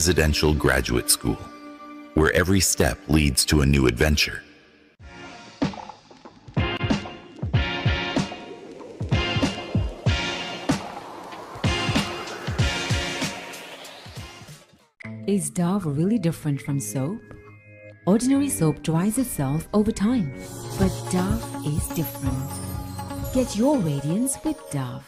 Residential graduate school, where every step leads to a new adventure. Is Dove really different from soap? Ordinary soap dries itself over time, but Dove is different. Get your radiance with Dove.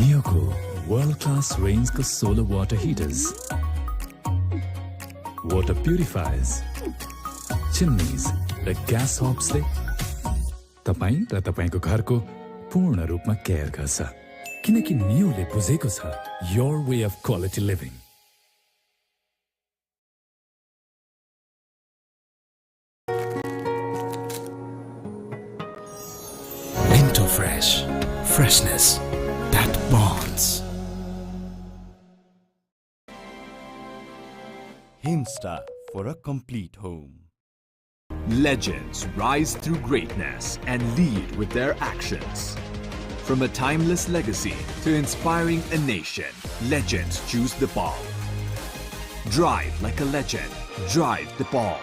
Neoco world-class range का solar water heaters, water purifiers, chimneys र gas hobs ले तपाईं र तपाईंको घरको पूर्ण रूपमा care गर्छ किनकि नियोले बुझेको छ your way of quality living. Into fresh freshness that bonds. Hinsta for a complete home. Legends rise through greatness and lead with their actions. From a timeless legacy to inspiring a nation, legends choose the ball. Drive like a legend. Drive the ball.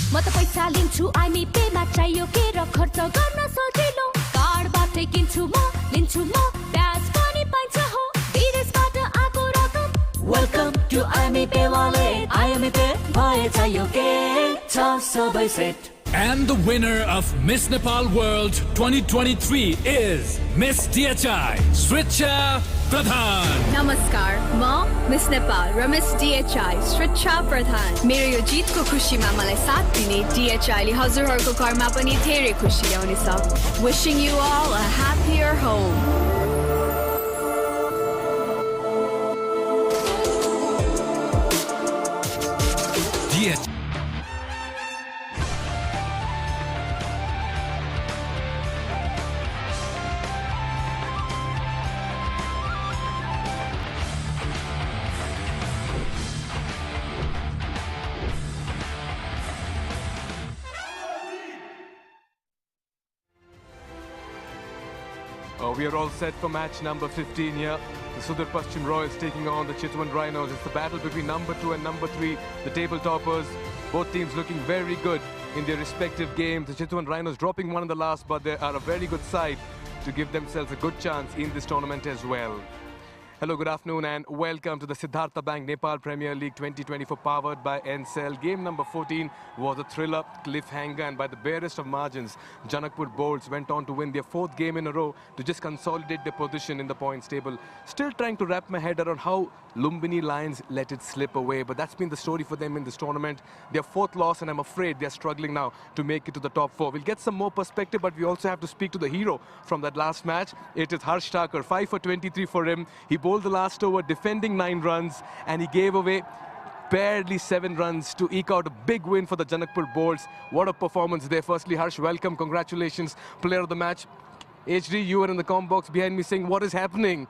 म त पैसा लिन्छु IME Pema चाहियो के र खर्च गर्न सजिलो कार्डबाटै किन्छु म लिन्छु म ब्याज पनि पाइन्छ हो विदेशबाट आएको रकम वेलकम टु आइमी पे वालेट आइमी पे भए चाहियो के छ सबै set. And the winner of Miss Nepal World 2023 is Miss DHI, Sricha Pradhan. नमस्कार, म मिस नेपाल र मिस DHI श्रिचा प्रधान. मेरो यो जितको खुसीमा मलाई साथ दिने DHI ले हजुरहरूको घरमा पनि धेरै खुसी ल्याउनेछ. Wishing you all a happier home. DHI. We are all set for match number 15 here. The Sudar Paschim Royals taking on the Chitwan Rhinos. It's the battle between number 2 and number 3, the table toppers. Both teams looking very good in their respective games. The Chitwan Rhinos dropping one in the last, but they are a very good side to give themselves a good chance in this tournament as well. Hello, good afternoon and welcome to the Siddhartha Bank Nepal Premier League 2024 powered by Ncell. Game number 14 was a thriller, cliffhanger, and by the barest of margins, Janakpur Bolts went on to win their 4th game in a row to just consolidate their position in the points table. Still trying to wrap my head around how Lumbini Lions let it slip away, but that's been the story for them in this tournament. Their 4th loss, and I'm afraid they're struggling now to make it to the top 4. We'll get some more perspective, but we also have to speak to the hero from that last match. It is Harsh Thakur, 5 for 23 for him. He bowled the last over, defending 9 runs, and he gave away barely 7 runs to eke out a big win for the Janakpur Bolts. What a performance there. Firstly, Harsh, welcome, congratulations, player of the match. HD, you were in the comm box behind me saying, what is happening?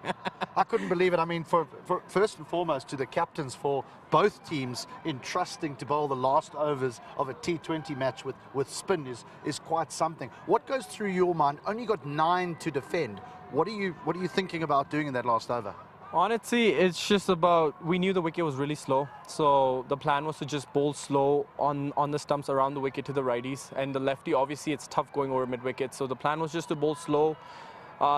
I couldn't believe it. I mean, for first and foremost to the captains for both teams in trusting to bowl the last overs of a T20 match with spin is quite something. What goes through your mind? Only got 9 to defend. What are you thinking about doing in that last over? Honestly, it's just about, we knew the wicket was really slow, so the plan was to just bowl slow on the stumps around the wicket to the righties, and the lefty, obviously it's tough going over mid-wicket, so the plan was just to bowl slow,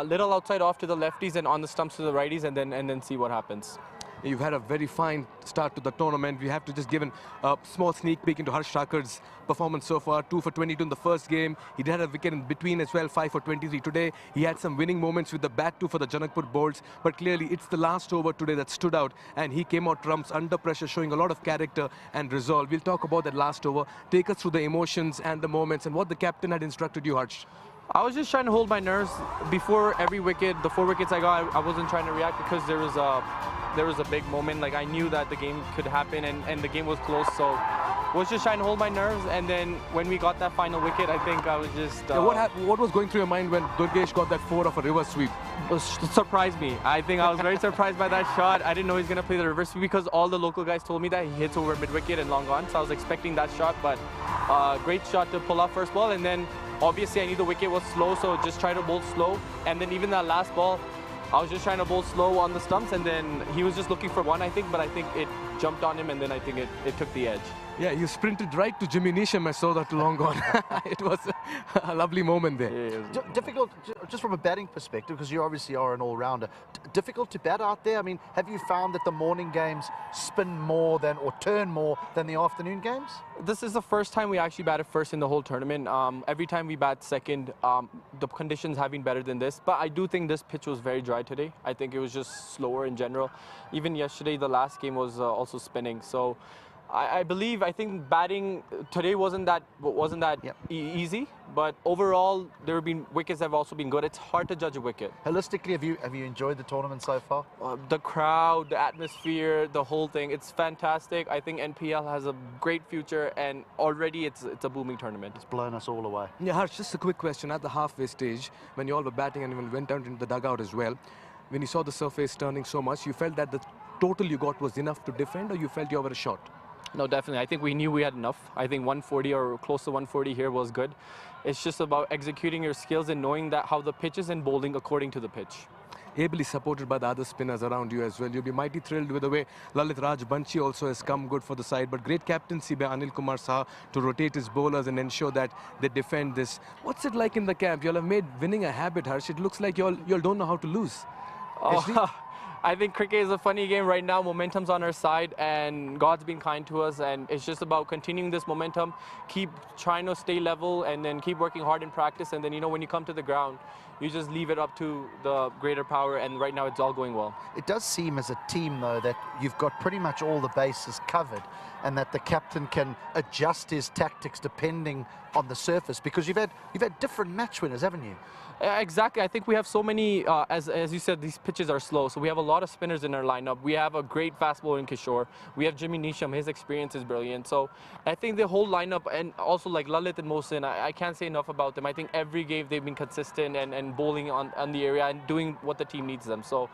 little outside off to the lefties and on the stumps to the righties, and then see what happens. You've had a very fine start to the tournament. We have to just give a small sneak peek into Harsh Thakur's performance so far. 2 for 22 in the first game. He did have a wicket in between as well, 5 for 23 today. He had some winning moments with the bat too for the Janakpur Bolts, but clearly it's the last over today that stood out, and he came out trumps under pressure, showing a lot of character and resolve. We'll talk about that last over. Take us through the emotions and the moments and what the captain had instructed you, Harsh. I was just trying to hold my nerves before every wicket. The 4 wickets I got, I wasn't trying to react because there was a big moment. Like, I knew that the game could happen, and the game was close, so I was just trying to hold my nerves. And then when we got that final wicket, I think I was just... What was going through your mind when Durgesh got that 4 of a reverse sweep? It surprised me. I think I was very surprised by that shot. I didn't know he was going to play the reverse sweep because all the local guys told me that he hits over mid-wicket and long on, so I was expecting that shot, but great shot to pull off first ball. And then obviously I knew the wicket was slow, so just try to bowl slow. And then even that last ball, I was just trying to bowl slow on the stumps, and then he was just looking for one, I think, but I think it jumped on him, and then I think it took the edge. Yeah, you sprinted right to Jimmy Neesham. I saw that long gone. It was a lovely moment there. Yeah, Difficult, just from a batting perspective, because you obviously are an all-rounder. Difficult to bat out there? I mean, have you found that the morning games spin more than, or turn more than the afternoon games? This is the first time we actually batted first in the whole tournament. Every time we bat second, the conditions have been better than this. But I do think this pitch was very dry today. I think it was just slower in general. Even yesterday, the last game was also spinning. So I think batting today wasn't that easy, but overall there have been wickets that have also been good. It's hard to judge a wicket. Holistically, have you enjoyed the tournament so far? The crowd, the atmosphere, the whole thing, it's fantastic. I think NPL has a great future, and already it's a booming tournament. It's blown us all away. Yeah, Harsh, just a quick question. At the halfway stage, when you all were batting and even went down into the dugout as well, when you saw the surface turning so much, you felt that the total you got was enough to defend, or you felt you were short? No, definitely. I think we knew we had enough. I think 140 or close to 140 here was good. It's just about executing your skills and knowing that how the pitch is and bowling according to the pitch. Ably supported by the other spinners around you as well. You'll be mighty thrilled with the way Lalit Raj Banchi also has come good for the side. But great captaincy by Anil Kumar Saha to rotate his bowlers and ensure that they defend this. What's it like in the camp? You'll have made winning a habit, Harsh. It looks like you all don't know how to lose. I think cricket is a funny game right now. Momentum's on our side, and God's been kind to us, and it's just about continuing this momentum, keep trying to stay level, and then keep working hard in practice, and then, you know, when you come to the ground, you just leave it up to the greater power, and right now it's all going well. It does seem as a team, though, that you've got pretty much all the bases covered, and that the captain can adjust his tactics depending on the surface, because you've had different match winners, haven't you? Exactly. I think we have so many, as you said, these pitches are slow, so we have a lot of spinners in our lineup. We have a great fast bowler in Kishore. We have Jimmy Neesham. His experience is brilliant. So I think the whole lineup, and also like Lalit and Mohsin, I can't say enough about them. I think every game they've been consistent and bowling on the area and doing what the team needs them. So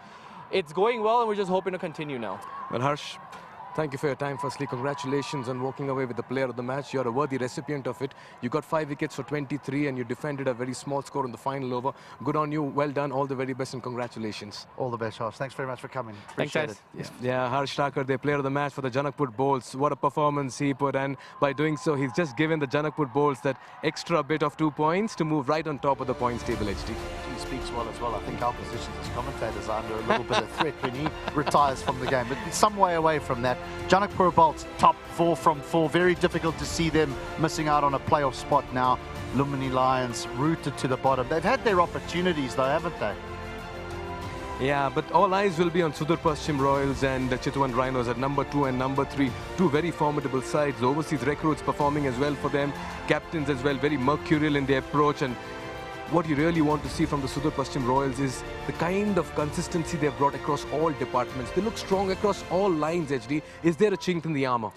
it's going well, and we're just hoping to continue now. Well, Harsh, thank you for your time. Firstly, congratulations on walking away with the player of the match. You're a worthy recipient of it. You got 5 wickets for 23, and you defended a very small score in the final over. Good on you. Well done. All the very best, and congratulations. All the best, Harsh. Thanks very much for coming. Thanks, Appreciate guys. it. Yeah, Harsh Thakur, the player of the match for the Janakpur Bolts. What a performance he put, and by doing so, he's just given the Janakpur Bolts that extra bit of 2 points to move right on top of the points table, HD. He speaks well as well. I think our positions as commentators are under a little bit of threat when he retires from the game. But some way away from that. Janakpur Bolts, top 4 from 4. Very difficult to see them missing out on a playoff spot now. Lumini Lions rooted to the bottom. They've had their opportunities though, haven't they? Yeah, but all eyes will be on Sudur Paschim Royals and the Chitwan Rhinos at number 2 and number 3. 2 very formidable sides. The overseas recruits performing as well for them. Captains as well, very mercurial in their approach. And what you really want to see from the Sudur Paschim Royals is the kind of consistency they've brought across all departments. They look strong across all lines, HD. Is there a chink in the armour?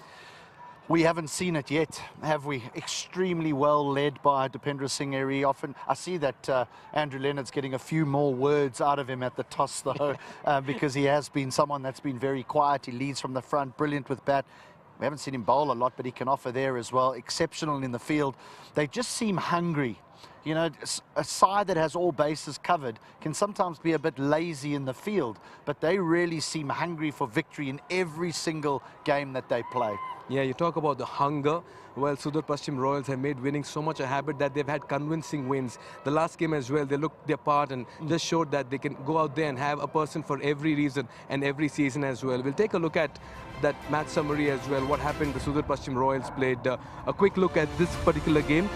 We haven't seen it yet, have we? Extremely well led by Dipendra Singh Eri. Often I see that Andrew Leonard's getting a few more words out of him at the toss, though, because he has been someone that's been very quiet. He leads from the front, brilliant with bat. We haven't seen him bowl a lot, but he can offer there as well. Exceptional in the field. They just seem hungry. you know, a side that has all bases covered can sometimes be a bit lazy in the field, but they really seem hungry for victory in every single game that they play. Yeah, you talk about the hunger. Well, Sudar Pashchim Royals have made winning so much a habit that they've had convincing wins. The last game as well, they looked their part and just showed that they can go out there and have a person for every reason and every season as well. We'll take a look at that match summary as well, what happened. The Sudar Pashchim Royals played a quick look at this particular game.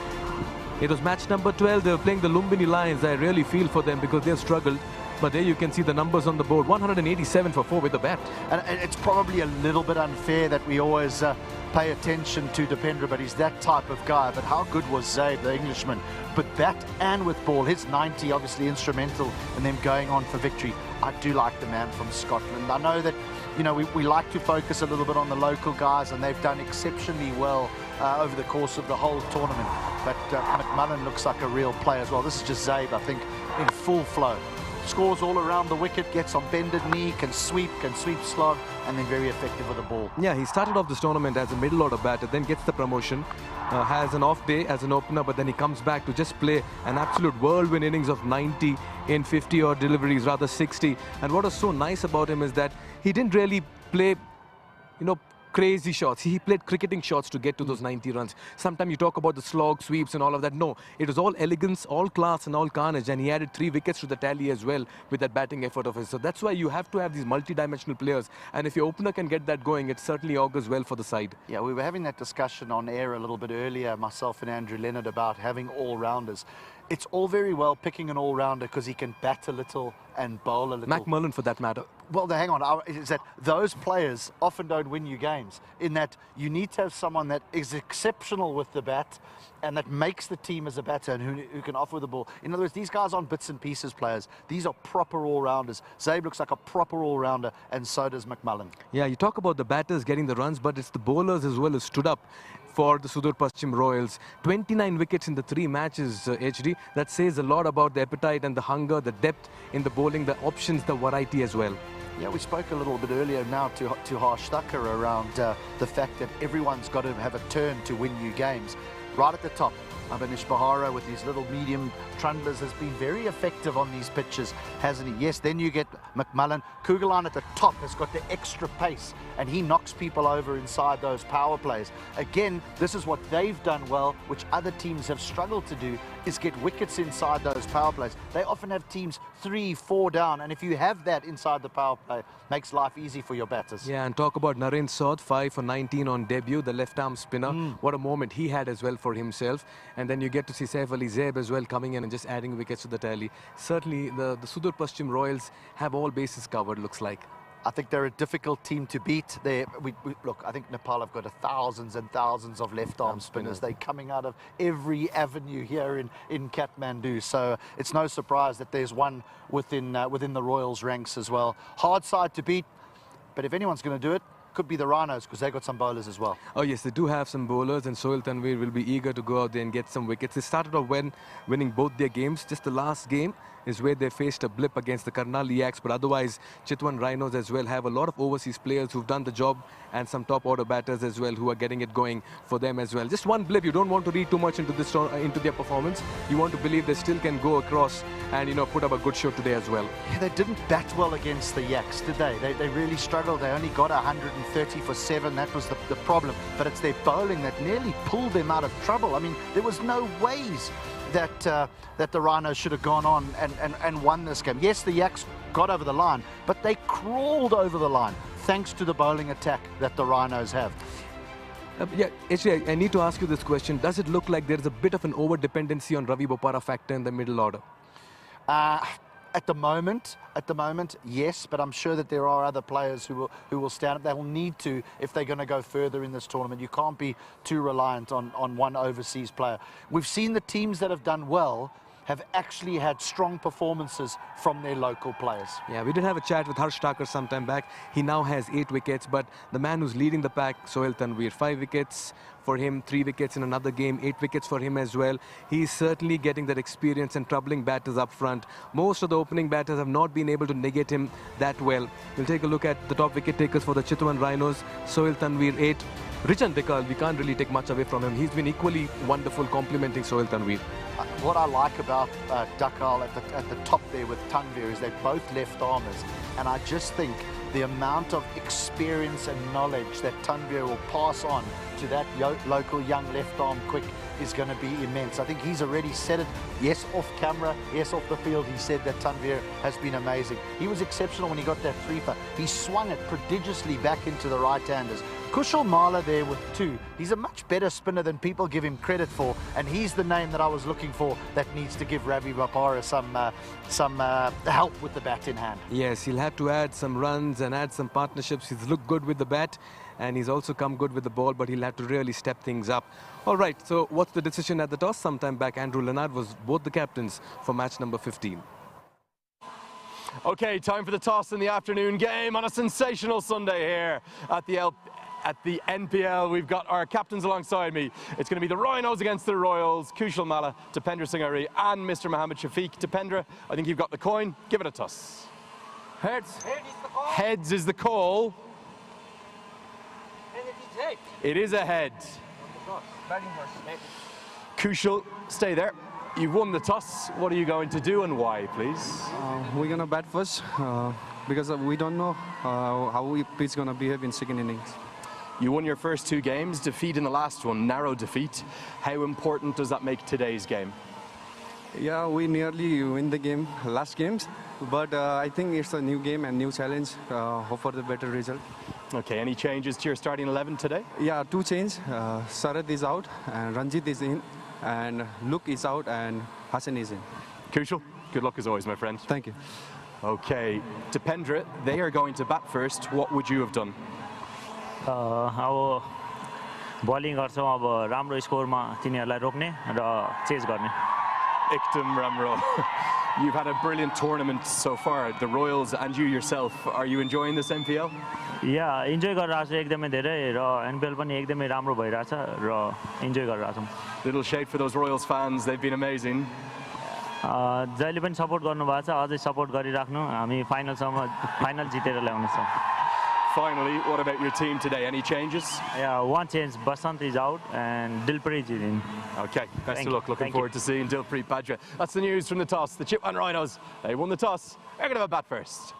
It was match number 12. They were playing the Lumbini Lions. I really feel for them because they've struggled. But there you can see the numbers on the board. 187 for 4 with the bat. And it's probably a little bit unfair that we always pay attention to Dependra, but he's that type of guy. But how good was Zabe, the Englishman? But bat and with ball, his 90 obviously instrumental in them going on for victory. I do like the man from Scotland. I know that, you know, we like to focus a little bit on the local guys, and they've done exceptionally well over the course of the whole tournament. But McMullen looks like a real player as well. This is just Zabe, I think, in full flow. Scores all around the wicket, gets on bended knee, can sweep slog, and then very effective with the ball. Yeah, he started off this tournament as a middle order batter, then gets the promotion, has an off day as an opener, but then he comes back to just play an absolute whirlwind innings of 90 in 50 odd deliveries, rather 60. And what was so nice about him is that he didn't really play, you know, crazy shots. He played cricketing shots to get to those 90 runs. Sometimes you talk about the slog, sweeps and all of that. No, it was all elegance, all class and all carnage, and he added 3 wickets to the tally as well with that batting effort of his. So that's why you have to have these multi-dimensional players, and if your opener can get that going, it certainly augurs well for the side. Yeah, we were having that discussion on air a little bit earlier, myself and Andrew Leonard, about having all-rounders. It's all very well picking an all-rounder because he can bat a little and bowl a little. McMullen for that matter. Well, hang on, is that those players often don't win you games, in that you need to have someone that is exceptional with the bat and that makes the team as a batter and who can offer the ball. In other words, these guys aren't bits and pieces players. These are proper all-rounders. Zabe looks like a proper all-rounder, and so does McMullen. Yeah, you talk about the batters getting the runs, but it's the bowlers as well who stood up for the Sudar Pashchim Royals. 29 wickets in the 3 matches, HD. That says a lot about the appetite and the hunger, the depth in the bowling, the options, the variety as well. Yeah, we spoke a little bit earlier now to Harsh Thakkar around the fact that everyone's got to have a turn to win you games. Right at the top, Abanish Bahara with his little medium trundlers has been very effective on these pitches, hasn't he? Yes, then you get McMullen. Kugelan at the top has got the extra pace, and he knocks people over inside those power plays. Again, this is what they've done well, which other teams have struggled to do, is get wickets inside those power plays. They often have teams 3, 4 down, and if you have that inside the power play, makes life easy for your batters. Yeah, and talk about Naren Saud, 5 for 19 on debut, the left-arm spinner. What a moment he had as well for himself. And then you get to see Saif Ali Zabe as well coming in and just adding wickets to the tally. Certainly, the Sudar Pashchim Royals have all bases covered, looks like. I think they're a difficult team to beat. Look, I think Nepal have got thousands and thousands of left-arm spinners. They're coming out of every avenue here in Kathmandu. So it's no surprise that there's one within the Royals ranks as well. Hard side to beat, but if anyone's going to do it, could be the Rhinos, because they've got some bowlers as well. Oh yes, they do have some bowlers, and Sohail Tanveer will be eager to go out there and get some wickets. They started off winning both their games. Just the last game is where they faced a blip against the Karnal Yaks, but otherwise Chitwan Rhinos as well have a lot of overseas players who've done the job, and some top order batters as well who are getting it going for them as well. Just one blip. You don't want to read too much into their performance. You want to believe they still can go across and, you know, put up a good show today as well. Yeah, they didn't bat well against the Yaks, did they? They really struggled. They only got 130 for 7. That was the problem. But it's their bowling that nearly pulled them out of trouble. I mean, there was no ways that the Rhinos should have gone on and won this game. Yes, the Yaks got over the line, but they crawled over the line thanks to the bowling attack that the Rhinos have. Yeah, actually, I need to ask you this question. Does it look like there's a bit of an over-dependency on Ravi Bopara factor in the middle order? At the moment, yes, but I'm sure that there are other players who will stand up. They will need to if they're going to go further in this tournament. You can't be too reliant on one overseas player. We've seen the teams that have done well have actually had strong performances from their local players. Yeah, we did have a chat with Harsh Thakkar some time back. He now has 8 wickets, but the man who's leading the pack, Sohail Tanveer, 5 wickets for him, 3 wickets in another game, 8 wickets for him as well. He's certainly getting that experience and troubling batters up front. Most of the opening batters have not been able to negate him that well. We'll take a look at the top wicket takers for the Chitwan Rhinos. Sohail Tanvir 8. Richard Dekal, we can't really take much away from him. He's been equally wonderful, complimenting Sohail Tanvir. What I like about Dakal at the top there with Tanvir is they're both left armers, and I just think the amount of experience and knowledge that Tanvir will pass on to that local young left arm quick is going to be immense. I think he's already said it, yes off camera, yes off the field, he said that Tanvir has been amazing. He was exceptional when he got that 3-for. He swung it prodigiously back into the right-handers. Kushal Mala there with 2. He's a much better spinner than people give him credit for, and he's the name that I was looking for that needs to give Ravi Bapara some help with the bat in hand. Yes, he'll have to add some runs and add some partnerships. He's looked good with the bat, and he's also come good with the ball, but he'll have to really step things up. All right, so what's the decision at the toss? Sometime back, Andrew Leonard was both the captains for match number 15. Okay, time for the toss in the afternoon game on a sensational Sunday here at the NPL. We've got our captains alongside me. It's going to be the Rhinos against the Royals, Kushal Mala, Dipendra Singh and Mr. Mohammed Shafiq. Dipendra, I think you've got the coin. Give it a toss. Heads. Heads is the call. It is a head. Kushal, stay there. You've won the toss. What are you going to do and why, please? We're going to bat first because we don't know how it's going to behave in second innings. You won your first 2 games, defeat in the last one, narrow defeat. How important does that make today's game? Yeah, we nearly win the game, last games, but I think it's a new game and new challenge. Hope for the better result. Okay, any changes to your starting 11 today? Yeah, 2 changes. Sarad is out and Ranjit is in, and Luke is out and Hassan is in. Kushal, good luck as always, my friend. Thank you. Okay, Dipendra, they are going to bat first. What would you have done? अब bowling गर्छौँ अब राम्रो स्कोरमा तिनीहरूलाई रोक्ने र chase गर्ने Ikdam Ramro. You've had a brilliant tournament so far, the Royals and you yourself. Are you enjoying this MPL? या enjoy गरिरहेको छु एकदमै धेरै र एनपिएल पनि एकदमै राम्रो भइरहेछ र इन्जोय गरिरहेको छौँ. Little shout for those Royals fans, they've been amazing. जहिले पनि सपोर्ट गर्नुभएको छ, अझै सपोर्ट गरिराख्नु. हामी फाइनल जितेर ल्याउनेछौँ. Finally, what about your team today? Any changes? Yeah, 1 change. Basant is out and Dilpreet is in. Okay, best of luck. Looking forward to seeing Dilpreet Bajra. That's the news from the toss. The Chitwan Rhinos, they won the toss. They're going to have a bat first.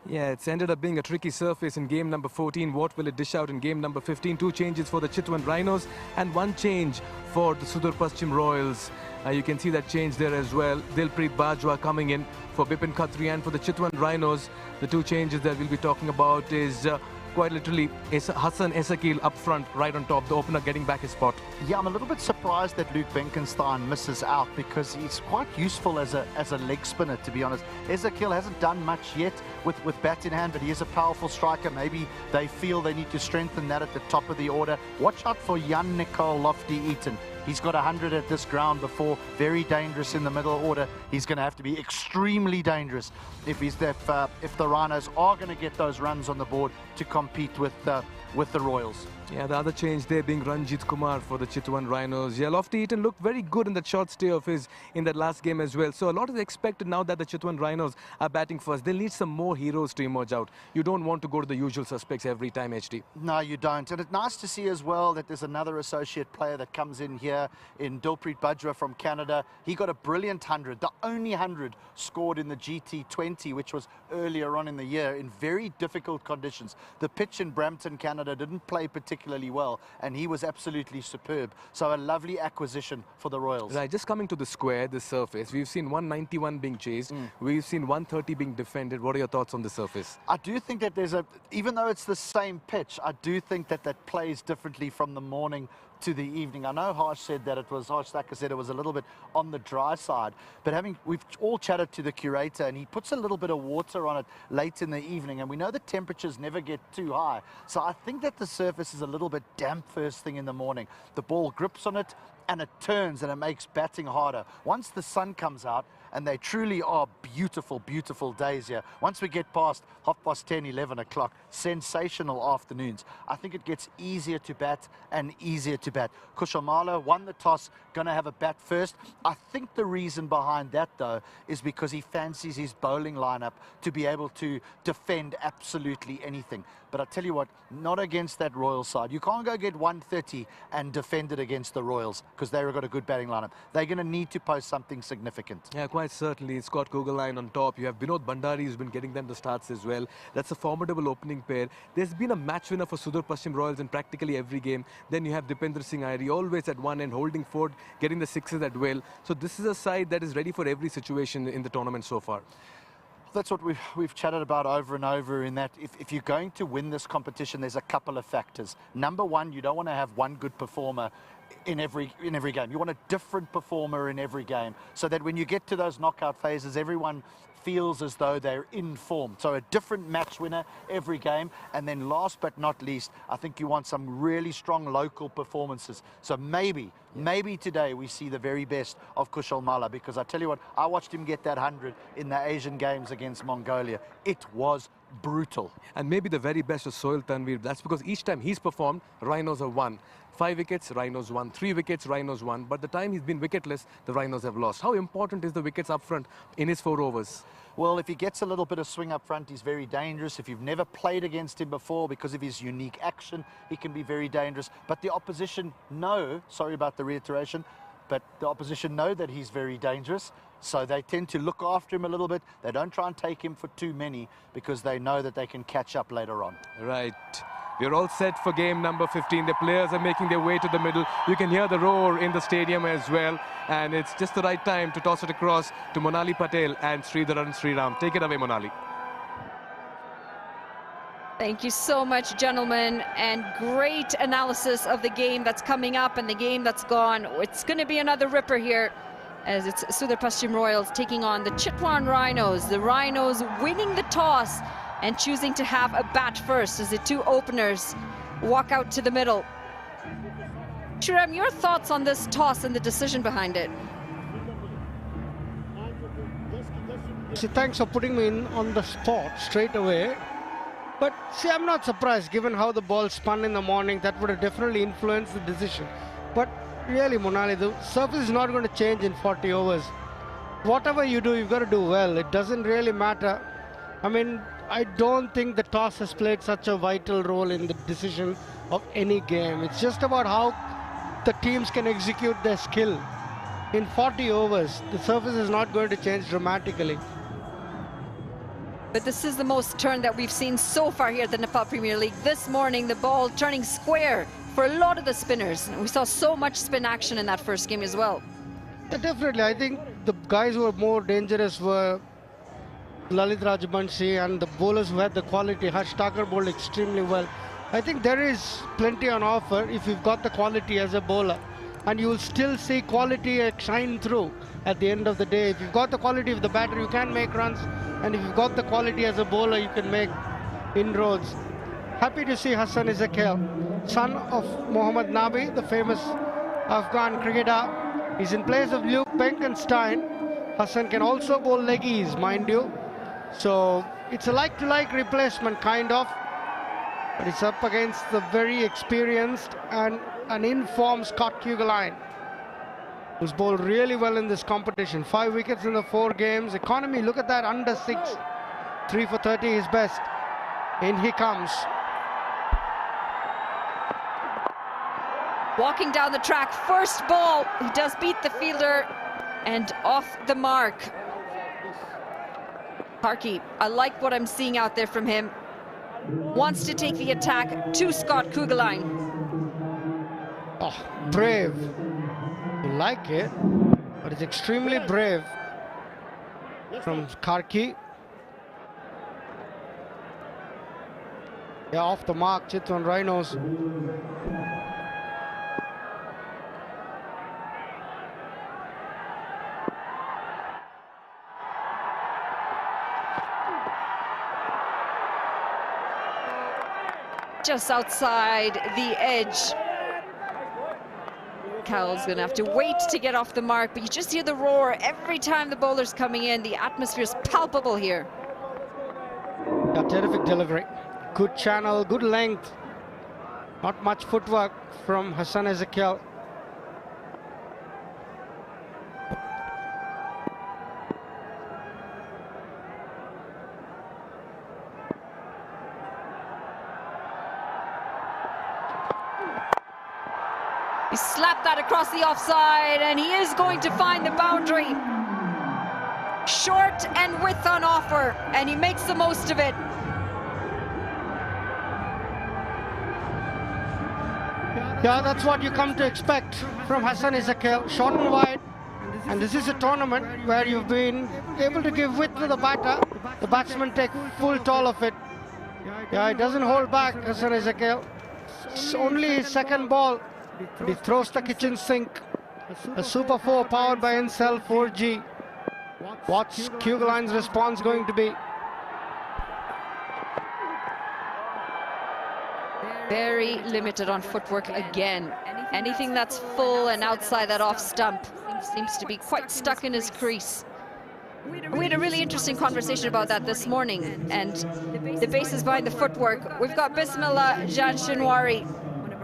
Yeah, it's ended up being a tricky surface in game number 14. What will it dish out in game number 15? 2 changes for the Chitwan Rhinos and 1 change for the Sudur Paschim Royals. You can see that change there as well. Dilpreet Bajwa coming in for Bipin Khatri, and for the Chitwan Rhinos, the 2 changes that we'll be talking about is quite literally Hassan Esakil up front, right on top, the opener getting back his spot. Yeah, I'm a little bit surprised that Luke Benkenstein misses out because he's quite useful as a leg spinner, to be honest. Esakil hasn't done much yet with bat in hand, but he is a powerful striker. Maybe they feel they need to strengthen that at the top of the order. Watch out for Jan Nicole Lofty-Eaton. He's got 100 at this ground before. Very dangerous in the middle order. He's going to have to be extremely dangerous if the Rhinos are going to get those runs on the board to compete with the Royals. Yeah, the other change there being Ranjit Kumar for the Chitwan Rhinos. Yeah, Lofty-Eaton looked very good in that short stay of his in that last game as well. So a lot is expected now that the Chitwan Rhinos are batting first. They'll need some more heroes to emerge out. You don't want to go to the usual suspects every time, HD. No, you don't. And it's nice to see as well that there's another associate player that comes in here in Dilpreet Bajra from Canada. He got a brilliant 100, the only 100 scored in the GT20, which was earlier on in the year in very difficult conditions. The pitch in Brampton, Canada didn't play particularly well, and he was absolutely superb. So a lovely acquisition for the Royals. Right, just coming to the square, the surface, we've seen 191 being chased, we've seen 130 being defended. What are your thoughts on the surface? I do think that even though it's the same pitch, I do think that plays differently from the morning to the evening. I know Harsh said that Harsh Thacker said it was a little bit on the dry side, but we've all chatted to the curator, and he puts a little bit of water on it late in the evening, and we know the temperatures never get too high. So I think that the surface is a little bit damp first thing in the morning. The ball grips on it, and it turns and it makes batting harder. Once the sun comes out, and they truly are beautiful, beautiful days here. Once we get past 10:30, 11 o'clock, sensational afternoons. I think it gets easier to bat and easier to bat. Kushalmala won the toss, going to have a bat first. I think the reason behind that, though, is because he fancies his bowling lineup to be able to defend absolutely anything. But I tell you what, not against that Royal side. You can't go get 130 and defend it against the Royals because they've got a good batting lineup. They're going to need to post something significant. Yeah, quite certainly. Scott Kugelheim on top. You have Binod Bhandari who's been getting them the starts as well. That's a formidable opening pair. There's been a match winner for Sudar Paschim Royals in practically every game. Then you have Dipender Singh Airi always at one end, holding fort, getting the sixes at will. So this is a side that is ready for every situation in the tournament so far. That's what we've chatted about over and over, in that if you're going to win this competition, there's a couple of factors. Number one, you don't want to have one good performer in every game. You want a different performer in every game, so that when you get to those knockout phases, everyone feels as though they're in form. So a different match winner every game. And then last but not least, I think you want some really strong local performances. So maybe today we see the very best of Kushalmala, because I tell you what, I watched him get that 100 in the Asian Games against Mongolia. It was brutal. And maybe the very best of Sohail Tanvir. That's because each time he's performed, Rhinos have won. 5 wickets, Rhinos won. 3 wickets, Rhinos won. But the time he's been wicketless, the Rhinos have lost. How important is the wickets up front in his 4 overs? Well, if he gets a little bit of swing up front, he's very dangerous. If you've never played against him before, because of his unique action, he can be very dangerous. But the opposition know, sorry about the reiteration, but the opposition know that he's very dangerous. So they tend to look after him a little bit. They don't try and take him for too many, because they know that they can catch up later on. Right. We're all set for game number 15. The players are making their way to the middle. You can hear the roar in the stadium as well. And it's just the right time to toss it across to Monali Patel and Sridharan Sriram. Take it away, Monali. Thank you so much, gentlemen, and great analysis of the game that's coming up and the game that's gone. It's going to be another ripper here, as it's Sudar Paschim Royals taking on the Chitwan Rhinos. The Rhinos winning the toss and choosing to have a bat first as the 2 openers walk out to the middle. Sriram, your thoughts on this toss and the decision behind it? See, thanks for putting me in on the spot straight away. But see, I'm not surprised, given how the ball spun in the morning. That would have definitely influenced the decision. But really, Monali, the surface is not going to change in 40 overs. Whatever you do, you've got to do well. It doesn't really matter. I mean, I don't think the toss has played such a vital role in the decision of any game. It's just about how the teams can execute their skill. In 40 overs, the surface is not going to change dramatically. But this is the most turn that we've seen so far here at the Nepal Premier League. This morning, the ball turning square for a lot of the spinners. We saw so much spin action in that first game as well. Yeah, definitely. I think the guys who were more dangerous were Lalit Rajbanshi and the bowlers who had the quality. Harsh Thakur bowled extremely well. I think there is plenty on offer if you've got the quality as a bowler. And you will still see quality shine through at the end of the day. If you've got the quality of the batter, you can make runs. And if you've got the quality as a bowler, you can make inroads. Happy to see Hassan Ezekiel, son of Mohammad Nabi, the famous Afghan cricketer. He's in place of Luke Benkenstein. Hassan can also bowl leggies, mind you. So it's a like-to-like replacement, kind of. But it's up against the very experienced and an informed Scott Kugelheim, who's bowled really well in this competition. 5 wickets in the 4 games. Economy, look at that, under 6. 3 for 30, his best. In he comes. Walking down the track, first ball, he does beat the fielder and off the mark. Harky, I like what I'm seeing out there from him. Wants to take the attack to Scott Kugelheim. Oh, brave. You like it, but it's extremely brave from Karki. Yeah, off the mark, Chitwan Rhinos. Just outside the edge. Cowell's going to have to wait to get off the mark, but you just hear the roar every time the bowler's coming in. The atmosphere's palpable here. A terrific delivery. Good channel, good length. Not much footwork from Hassan Ezekiel. He slapped that across the offside, and he is going to find the boundary. Short and width on offer, and he makes the most of it. Yeah, that's what you come to expect from Hassan Ezekiel. Short and wide. And this is a tournament where you've been able to give width to the batter. The batsmen take full toll of it. Yeah, he doesn't hold back, Hassan Ezekiel. It's only his second ball. But he throws the kitchen sink. A Super 4 powered by Incel 4G. What's Kugeline's response going to be? Very limited on footwork again. Anything that's full and outside that off stump seems to be quite stuck in his crease. We had a really interesting conversation about that this morning, and the basis behind the footwork. We've got Bismillah Janshinwari,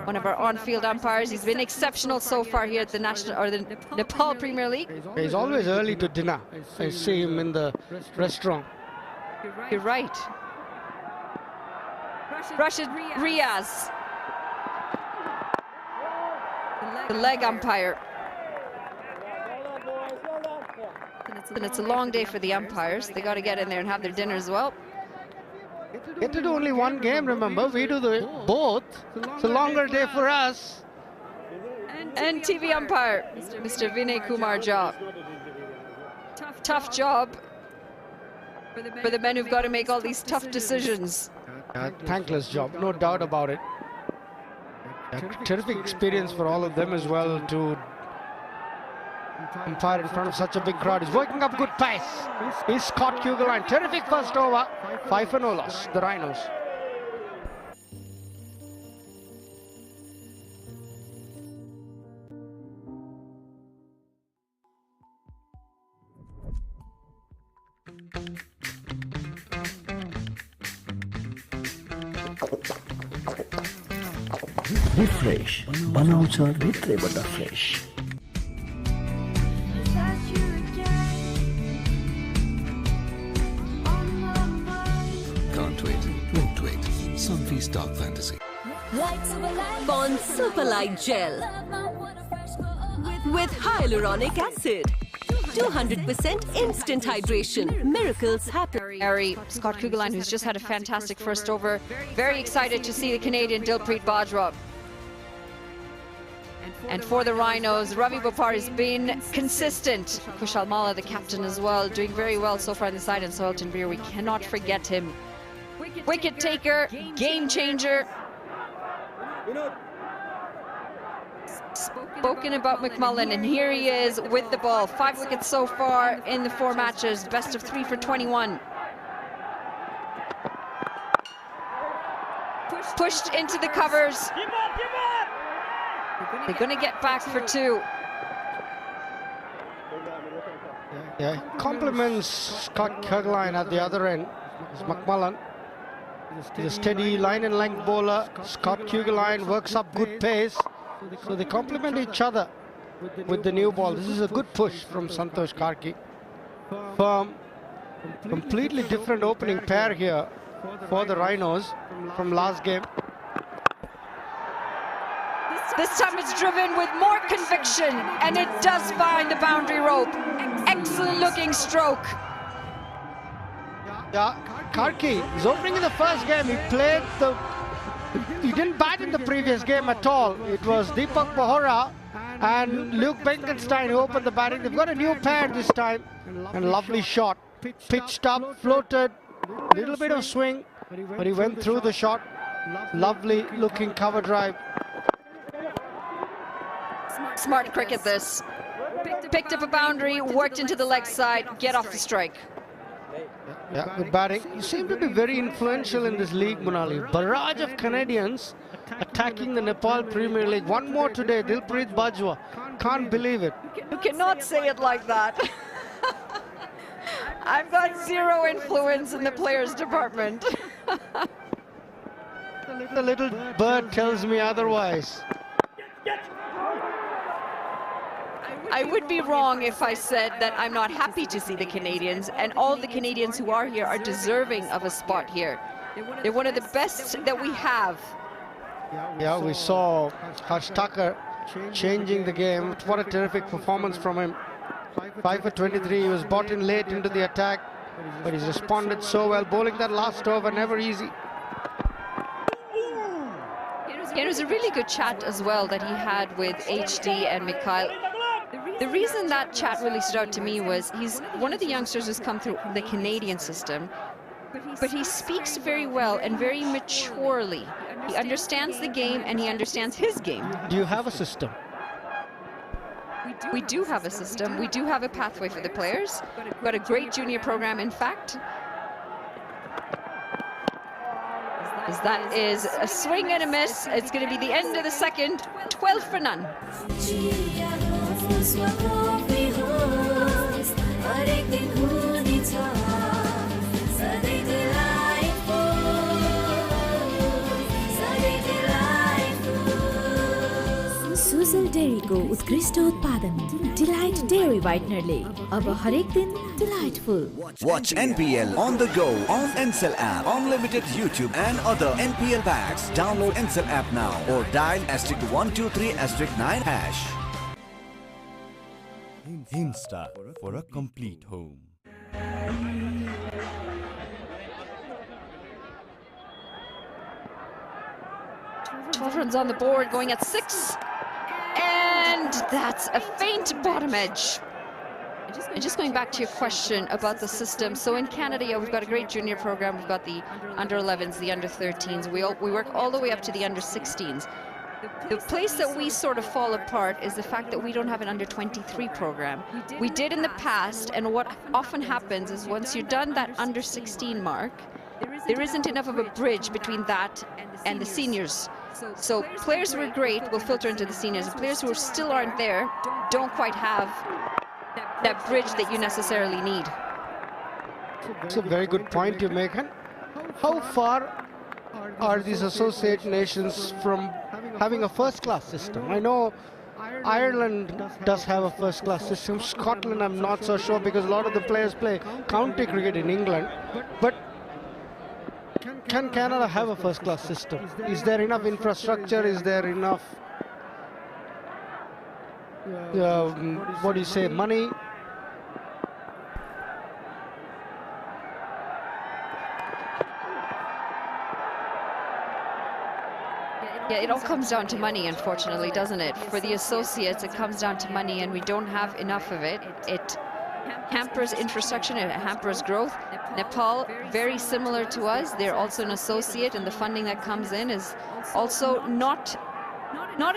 one of our on-field umpires. He's been exceptional so far here at the the Nepal Premier League. He's always early to dinner. I see him in the restaurant. You're right. Rashid Riaz, the leg umpire. And it's a long day for the umpires. They got to get in there and have their dinner as well. Get to do only one game, remember? We do both. It's a longer day for us. And TV umpire, Mr. Vinay Kumar Jha. Tough job for the men who've got to make all these tough decisions. Thankless job, no doubt about it. Terrific experience for all of them as well to umpire in front of such a big crowd. He's working up good pace. He's Scott Kugeline. Terrific first over. 5-0 loss, the Rhinos. Refresh. बनाउँछ भित्रैबाट fresh. Can't wait, won't wait. Sunfeast Dark Fantasy. Bond Super Light Gel with hyaluronic acid. 200% instant hydration. Miracles happen. Scott Kugeline, who's just had a fantastic first over. Very excited to see the Canadian Dilpreet Bajwa. And for the Rhinos, Ravi Bopar has been consistent. Kushal Malla, the captain as well, doing very well so far on the side. And Soilton Veer, we cannot forget him. Wicket taker, game changer. Spoken about McMullen, and here he is with the ball. 5 wickets so far in the 4 matches. Best of 3 for 21. Pushed into the covers. They're going to get back for 2. Yeah, compliments Scott Kugeline at the other end. It's McMullen. He's a steady line and length bowler. Scott Kugeline works up good pace. So they complement each other with the new ball. This is a good push from Santosh Karki. Firm, completely different opening pair here for the Rhinos from last game. This time it's driven with more conviction, and it does find the boundary rope. Excellent looking stroke. Yeah, Karki is opening in the first game. He didn't bat in the previous game at all. It was Deepak Bohra and Luke Benkenstein who opened the batting. They've got a new pair this time. And lovely shot. Pitched up, floated, little bit of swing, but he went through the shot. Lovely looking cover drive. Smart cricket this. Picked up a boundary, worked into the leg side, get off the strike. Yeah, good batting. You seem to be very influential in this league, Monali. Barrage of Canadians attacking the Nepal Premier League. One more today, Dilpreet Bajwa. Can't believe it. You cannot say it like that. I've got zero influence in the players department. The little bird tells me otherwise. I would be wrong if I said that I'm not happy to see the Canadians, and all the Canadians who are here are deserving of a spot here. They're one of the best that we have. Yeah, we saw Harsh Thakur changing the game. What a terrific performance from him. 5 for 23. He was brought in late into the attack, but he's responded so well. Bowling that last over, never easy. It was a really good chat as well that he had with HD and Mikhail. The reason that chat really stood out to me was he's one of the youngsters who's come through the Canadian system, but he speaks very well and very maturely. He understands the game and he understands his game. Do you have a system? We do have a system. We do have a pathway for the players. We've got a great junior program, in fact. As that is a swing and a miss. It's going to be the end of the second. 12 for none. Sujal डेयरीको उत्कृष्ट उत्पादन delight dairy व्हाइटनरले अब हरेक दिन delightful. Watch NPL on the go on Ncell app, unlimited YouTube and other NPL packs. Download Ncell app now or dial *123*9 hash. Insta for a complete home. 12 runs on the board, going at 6. And that's a faint bottom edge. And just going back to your question about the system, so in Canada, yeah, we've got a great junior program. We've got the under-11s, the under-13s. We work all the way up to the under-16s. The place that we sort of fall apart is the fact that we don't have an under-23 program. We did in the past, and what often happens is once you're done that under-16 mark, there isn't enough of a bridge between that and the seniors. So players who are great will filter into the seniors. The players who still aren't there don't quite have that bridge that you necessarily need. It's a very good point you make. And how far are these associate nations from having a first-class system? I know Ireland does have a first-class system. Scotland, I'm not so sure because a lot of the players play county cricket in England. But can Canada have a first-class system? Is there enough infrastructure? Is there enough, what do you say, money? Yeah, it all comes down to money, unfortunately, doesn't it? For the associates, it comes down to money, and we don't have enough of it. It hampers infrastructure, it hampers growth. Nepal, very similar to us, they're also an associate, and the funding that comes in is also not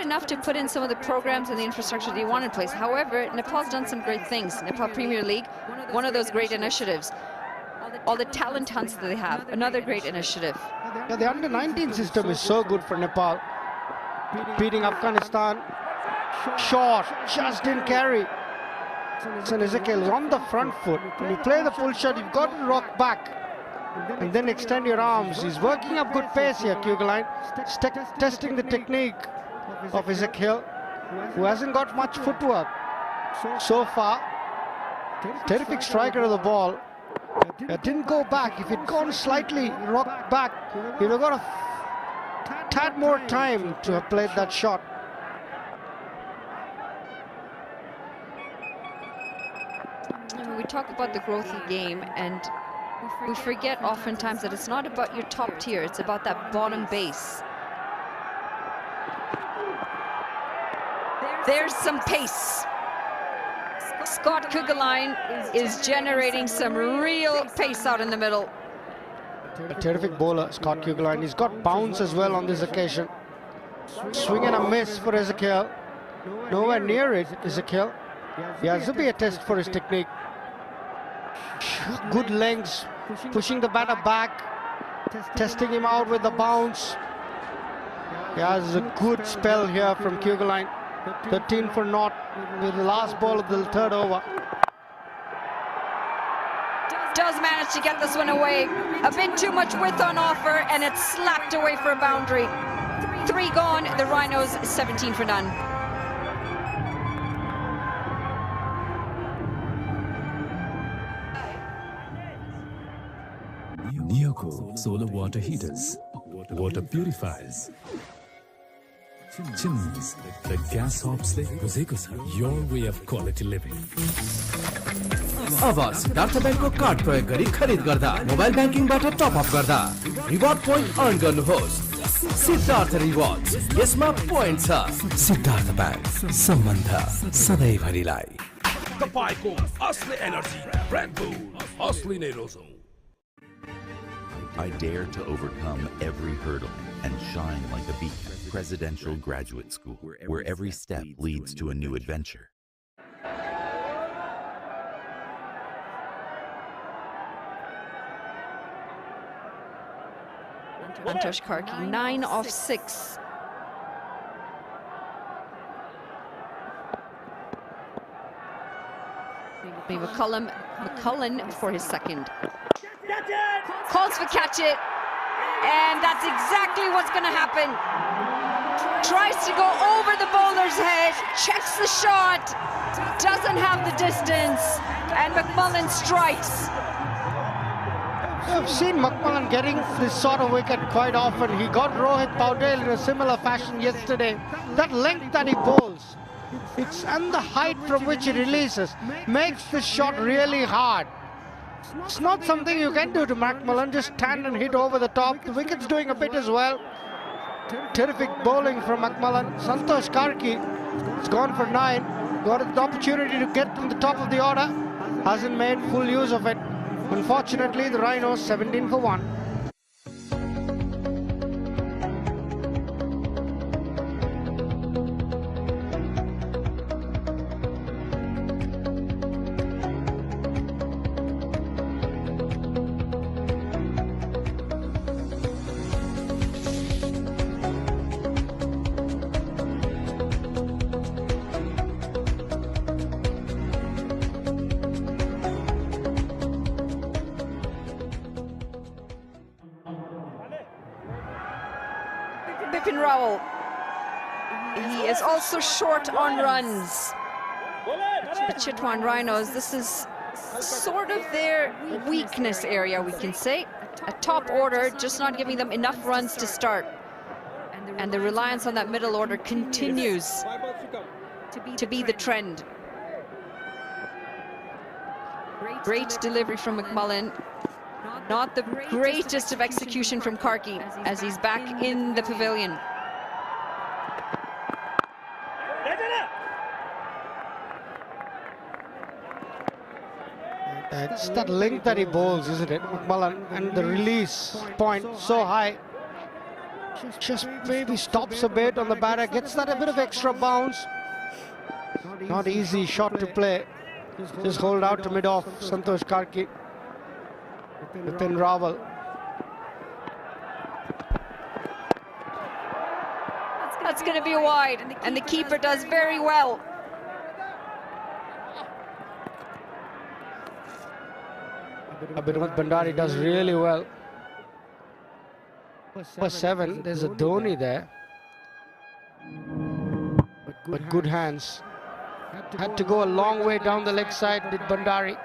enough to put in some of the programs and the infrastructure they want in place. However, Nepal's done some great things. Nepal Premier League, one of those great initiatives. All the talent hunts that they have, another great initiative. Yeah, the under-19 system is so good for Nepal. Beating Afghanistan, short, just didn't carry. So Ezekiel is on the front foot. When you play the full shot, you've got to rock back and then extend your arms. He's working up good pace here, Kugeline. Testing the technique of Ezekiel, who hasn't got much footwork so far. Terrific striker of the ball. It didn't go back. If it gone slightly rocked back, he would have got a tad more time to have played that shot. We talk about the growth of the game, and we forget oftentimes that it's not about your top tier, it's about that bottom base. There's some pace. Scott Kugeline is generating some real pace out in the middle. A terrific bowler, Scott Kugeline. He's got bounce as well on this occasion. Swing and a miss for Ezekiel. Nowhere near it, Ezekiel. Yeah, this will be a test for his technique. Good lengths, pushing the batter back, testing him out with the bounce. Yeah, it's a good spell here from Kugeline. 13 for naught with the last ball of the third over. Does manage to get this one away. A bit too much width on offer, and it's slapped away for a boundary. 3 gone, the Rhinos 17 for none. Neoco solar water heaters, water purifiers, chimneys, the gas hobs your way of quality living. अब Siddharth बैंकको card प्रयोग गरी खरिद गर्दा mobile ब्याङ्किङबाट top up गर्दा reward point earn गर्नुहोस्। Siddharth rewards, यसमा point छ। Siddharth bank, सम्बन्ध सधैँभरिलाई। तपाईको असली एनर्जी ब्रान्ड बुल असली नै रोजौ। I dare to overcome every hurdle and shine like a beacon. Presidential Graduate School, where every step leads to a new adventure. Antosh Karki, 9 off 6. McCullum for his second. Calls for catch it, and that's exactly what's going to happen. Tries to go over the bowler's head, checks the shot, doesn't have the distance, and McMullen strikes. I've seen McMullen getting this sort of wicket quite often. He got Rohit Paudel in a similar fashion yesterday. That length that he bowls, and the height from which he releases, makes the shot really hard. It's not something you can do to McMullen, just stand and hit over the top. The wicket's doing a bit as well. Terrific bowling from McMullen. Santosh Karki has gone for 9. Got an opportunity to get in the top of the order. Hasn't made full use of it. Unfortunately, the Rhinos 17 for 1. He is also short on runs. The Chitwan Rhinos, this is sort of their weakness area, we can say. A top order, just not giving them enough runs to start. And the reliance on that middle order continues to be the trend. Great delivery from McMullen. Not the greatest of execution from Karki as he's back in the pavilion. It's that length that he bowls, isn't it, McMullen? And the release point so high. Just maybe stops a bit on the batter, gets that a bit of extra bounce. Not easy shot to play. Just hold out to mid-off, Santosh Karki. Vipin Rawal. That's going to be wide, and the keeper does very well. Abhinav Bhandari does really well. For 7, there's a Dhoni there. But good hands. Had to go a long way down the leg side, did Bhandari.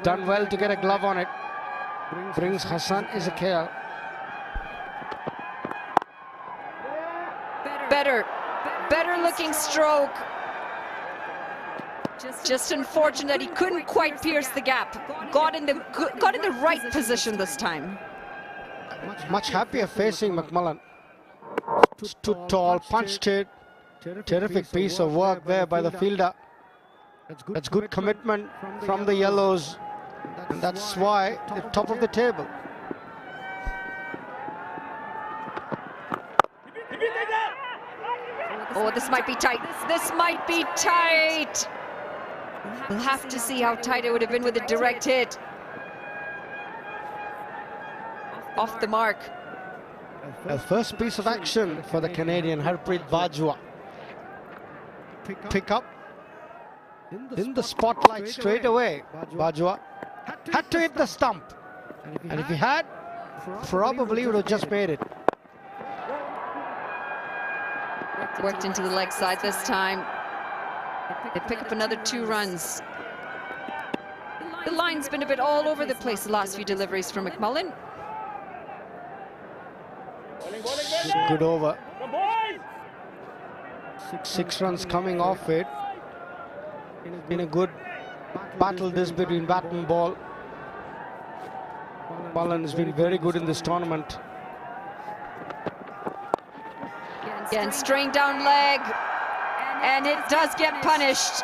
Done well to get a glove on it. Brings Hassan Ezekiel. Better looking stroke. Just unfortunate that he couldn't quite pierce the gap. Got in the right position this time. Much happier facing McMullen. Too tall, punched it. Terrific piece of work there by the fielder. That's good commitment from the yellows. And that's why they're top of the table. Oh, this might be tight. This might be tight. We'll have to see how tight it would have been with a direct hit. off the mark. The first piece of action for the Canadian, Harpreet Bajwa. Pick up in the spotlight straight away. Bajwa had to hit the stump, and if he had, probably would have just made it. Worked into the leg side this time. They pick up another 2 runs. The line's been a bit all over the place the last few deliveries from McMullen. Good over. 6 runs coming off it. Been a good battle this between bat and ball. McMullen has been very good in this tournament. Again, strained down leg, and it does get punished.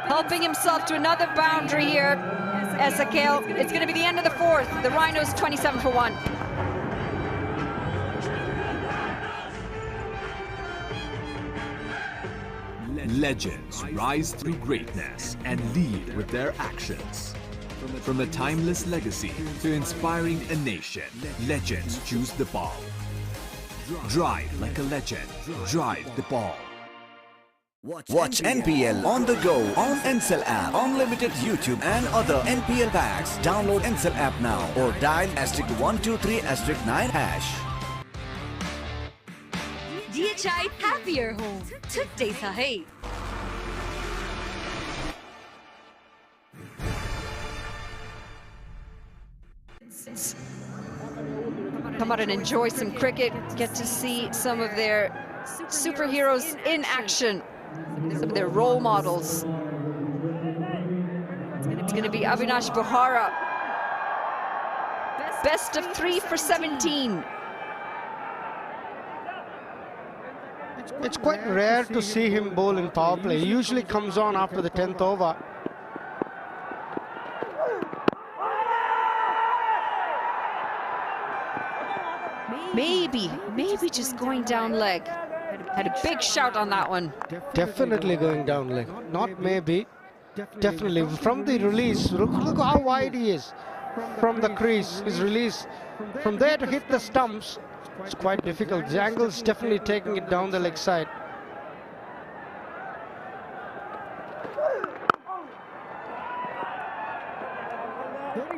Helping himself to another boundary here, Ezekiel. It's going to be the end of the 4th. The Rhinos 27 for 1. Legends rise through greatness and lead with their actions. From a timeless legacy to inspiring a nation, legends choose the ball. Drive like a legend. Drive the ball. Watch NPL on the go on Ncell app, unlimited YouTube and other NPL packs. Download Ncell app now or dial *123*9#. DHI happier home. Today sa hai. Come out and enjoy some cricket. Get to see some of their superheroes in action. Some of their role models. It's going to be Avinash Buhara. Best of 3 for 17. It's quite rare to see him bowl in power play. He usually comes on after the 10th over. Maybe just going down leg. Had a big shout on that one. Definitely going down leg. Not maybe. Definitely. From the release, look how wide he is. From the crease, his release. From there to hit the stumps, it's quite difficult. Jangle's definitely taking it down the leg side.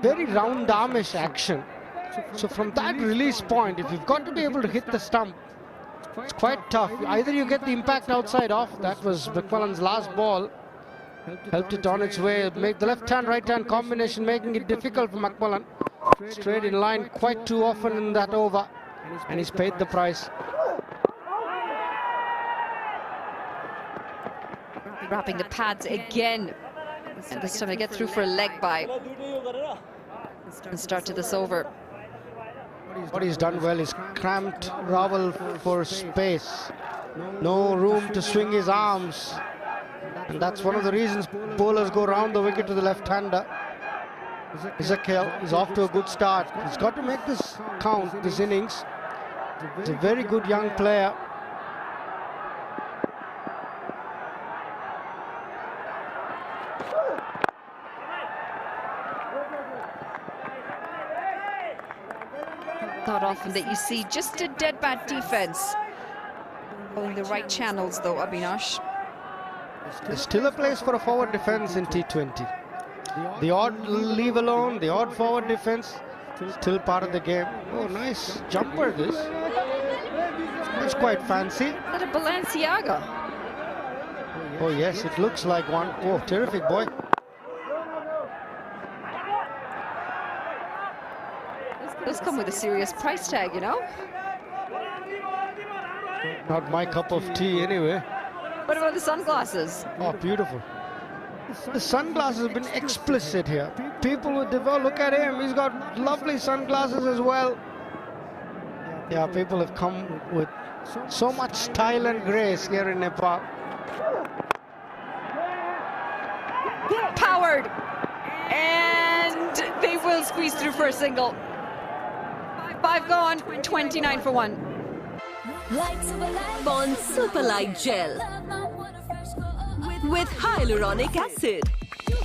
Very round armish action. So from that release point, if you've got to be able to hit the stump, it's quite tough. Either you get the impact outside off. That was McMullen's last ball. Helped it on its way. Make the left-hand, right-hand combination, making it difficult for McMullen. Straight in line quite too often in that over. And he's paid the price. Wrapping the pads again. And this time they get through for a leg bye. And start to this over. What he's done well is cramped Raval for space. No room to swing his arms. And that's one of the reasons bowlers go round the wicket to the left-hander. Ezekiel is off to a good start. He's got to make this count, this innings. He's a very good young player. Not often that you see just a dead bat defense. Going the right channels though, Avinash. There's still a place for a forward defense in T20. The odd leave alone, the odd forward defense, still part of the game. Oh, nice jumper this. It's quite fancy. Is that a Balenciaga? Oh yes, it looks like one. Oh, terrific boy. Those come with a serious price tag, you know? Not my cup of tea anyway. What about the sunglasses? Oh, beautiful. The sunglasses have been explicit here. People would develop, look at him, he's got lovely sunglasses as well. Yeah, people have come with so much style and grace here in Nepal. Powered! And they will squeeze through for a single. 5 gone, 29 for 1. Pant Super Light Gel with hyaluronic acid.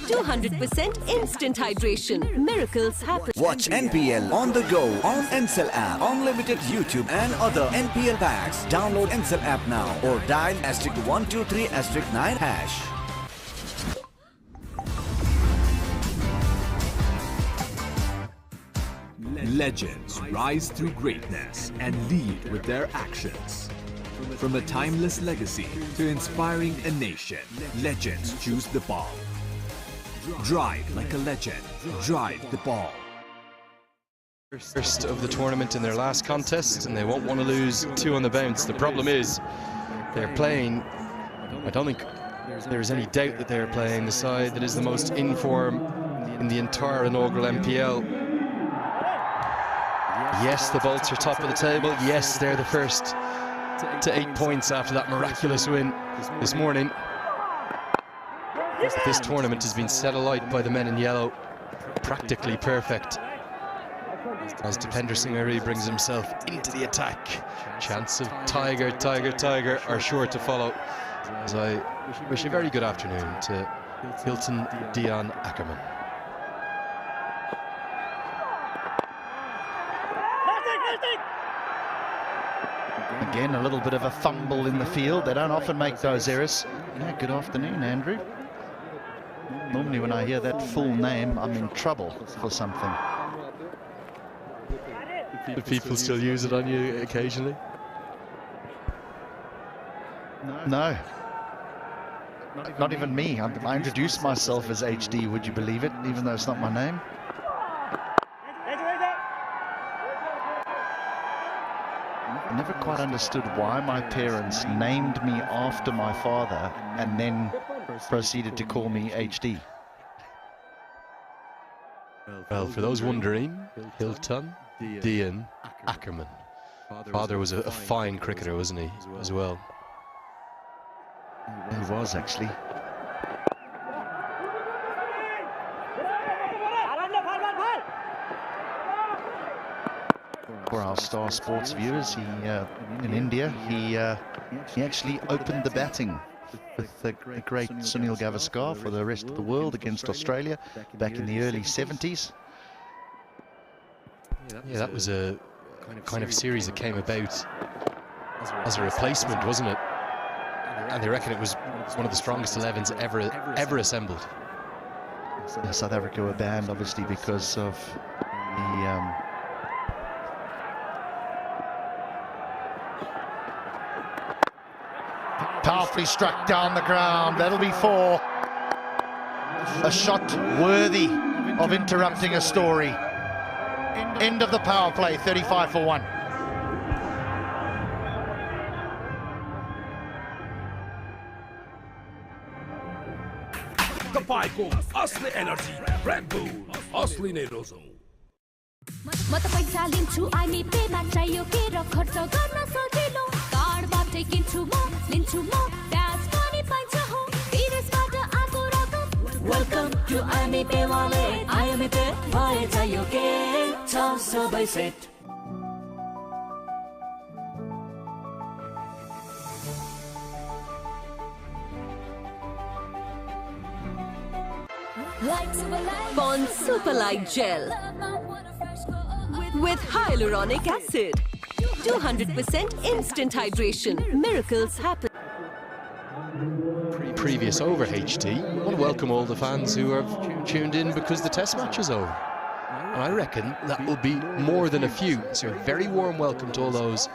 200% instant hydration. Miracles happen. Watch NPL on the go on Ncell app, unlimited YouTube and other NPL packs. Download Ncell app now or dial *123*9#. Legends rise through greatness and lead with their actions. From a timeless legacy to inspiring a nation, legends choose the ball. Drive like a legend. Drive the ball. First of the tournament in their last contest, and they won't want to lose 2 on the bounce. The problem is they're playing, I don't think there's any doubt that they're playing the side that is the most in form in the entire inaugural MPL. Yes, the Bolts are top of the table. Yes, they're the first to 8 points after that miraculous win this morning. This tournament has been set alight by the men in yellow. Practically perfect. As Dipender Singh Ari brings himself into the attack. Chance of Tiger are sure to follow. As I wish a very good afternoon to Hilton Dion Ackerman. Again, a little bit of a fumble in the field. They don't often make those errors. Yeah, good afternoon, Andrew. Normally when I hear that full name, I'm in trouble for something. Do people still use it on you occasionally? No. Not even me. I introduced myself as HD, would you believe it? Even though it's not my name. I never quite understood why my parents named me after my father and then proceeded to call me HD. Well, for those wondering, Hilton Dion Ackerman. Father was a fine cricketer, wasn't he, as well? He was, actually. For our Star Sports viewers, in India, he actually opened the batting with the great Sunil Gavaskar for the rest of the world against Australia back in the early 70s. Yeah, that was a kind of series that came about as a replacement, wasn't it? And they reckon it was one of the strongest 11s ever assembled. South Africa were banned, obviously, because of the powerfully struck down the ground. That'll be 4. A shot worthy of interrupting a story. End of the power play, 35 for 1. तपाईँको असली energy Red Bull असली नै रोजौ म त पैसा लिन्छु IME Pema चाहियो के र खर्च गर्न सजिलो कार्डबाटै किन्छु म लिन्छु म ब्याज पनि पाइन्छ हो विदेशबाट आएको रकम वेलकम टु आइमी पे वालेट आइमी पे भए चाहियो के छ सबै set Pant Super Light Gel with hyaluronic acid. 200% instant hydration. Miracles happen. Previous over HD. I want to welcome all the fans who have tuned in because the test match is over. And I reckon that will be more than a few. So a very warm welcome to all those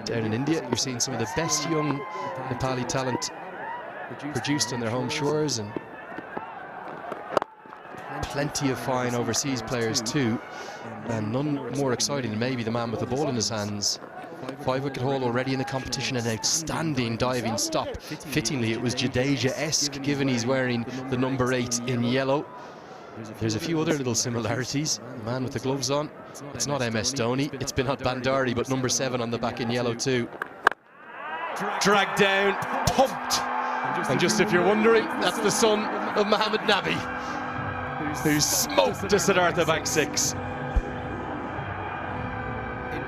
down in India. You're seeing some of the best young Nepali talent produced on their home shores, and plenty of fine overseas players too, and none more exciting than maybe the man with the ball in his hands. 5-wicket haul already in the competition, an outstanding diving stop. Fittingly, it was Jadeja-esque, given he's wearing the number 8 in yellow. There's a few other little similarities. The man with the gloves on, it's not MS Dhoni, it's Binod Bandari, but number 7 on the back in yellow too. Dragged down, pumped, and just if you're wondering, that's the son of Mohammed Nabi, who smoked a Siddhartha Bank 6.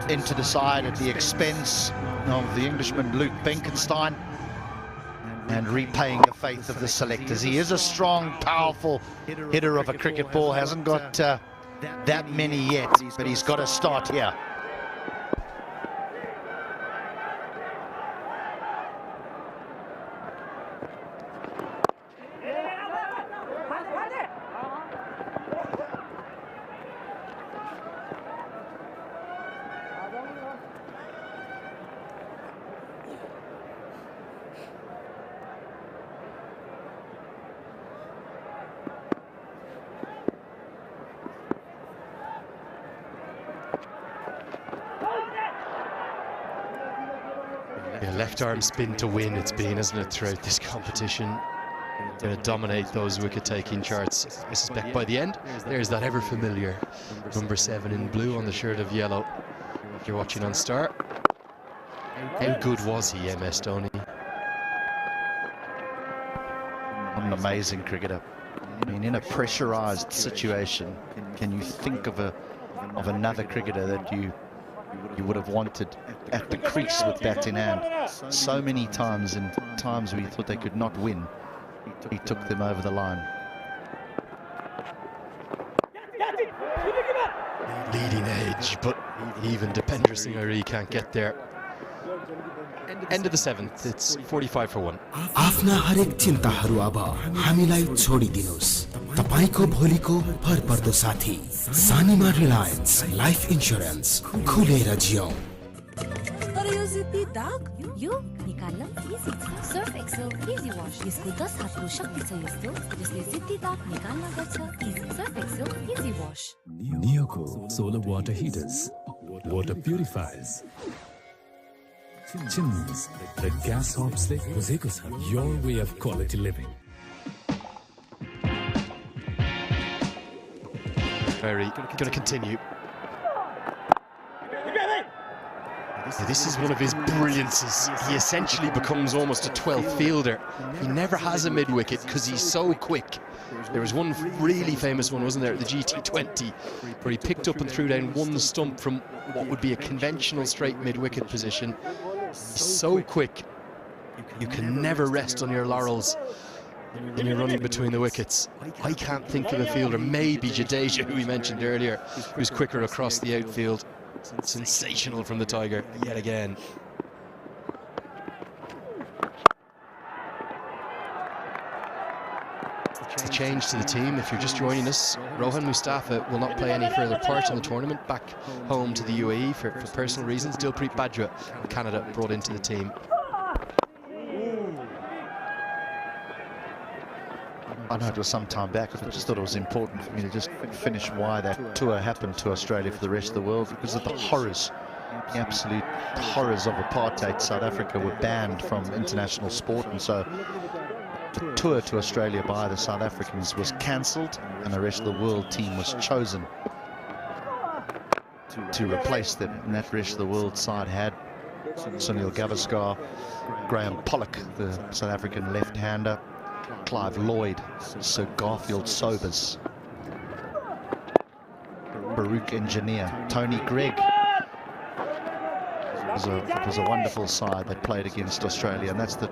Into the side at the expense of the Englishman Luke Benkenstein. and repaying the faith of the selectors. He is a strong, powerful hitter of a cricket ball. Hasn't got that many yet, but he's got to start here. Left arm spin to win it's been, isn't it, throughout this competition. Going to dominate those wicket-taking charts. I suspect by the end, there's that ever-familiar number 7 in blue on the shirt of yellow. If you're watching on Star. How good was he, MS Dhoni? An amazing cricketer. I mean, in a pressurized situation, can you think of another cricketer that you would have wanted at the crease with bat in hand? So many times, in times where you thought they could not win, he took them over the line. Leading edge, but even Dipendra Singh Ari can't get there. End of the 7th, it's 45 for 1. आफ्ना हरेक चिन्ताहरू अब हामीलाई छोडिदिनुस्। तपाईको भोलिको भरपर्दो साथी सानीमा Reliance life insurance खुलेर जियौं। तर यो जिद्दी दाग यो निकाल्न इजी छ। सर्फ एक्सेल इजी वाश यसको 10 हातको शक्ति छ यस्तो जसले जिद्दी दाग निकाल्न गर्छ easy. Surf Excel easy wash. Neoco solar water heaters, water purifiers, chimneys, the gas hobs ले बुझेको छ your way of quality living. Very going to continue. This is one of his brilliances. He essentially becomes almost a 12th fielder. He never has a mid-wicket because he's so quick. There was one really famous one, wasn't there, at the GT20, where he picked up and threw down one stump from what would be a conventional straight mid-wicket position. He's so quick. You can never rest on your laurels when you're running between the wickets. I can't think of a fielder, maybe Jadeja, who we mentioned earlier, who's quicker across the outfield. Sensational from the Tiger, yet again. The change to the team, if you're just joining us, Rohan Mustafa will not play any further part in the tournament, back home to the UAE for personal reasons. Dilpreet Bajwa of Canada brought into the team. I know it was some time back, but I just thought it was important for me to just finish why that tour happened to Australia for the rest of the world, because of the horrors, the absolute horrors of apartheid. South Africa were banned from international sport, and so the tour to Australia by the South Africans was cancelled, and the rest of the world team was chosen to replace them. And that rest of the world side had Sunil Gavaskar, Graham Pollock, the South African left-hander, Clive Lloyd, Sir Garfield Sobers, Baruch Engineer, Tony Gregg. It was a wonderful side that played against Australia, and that's the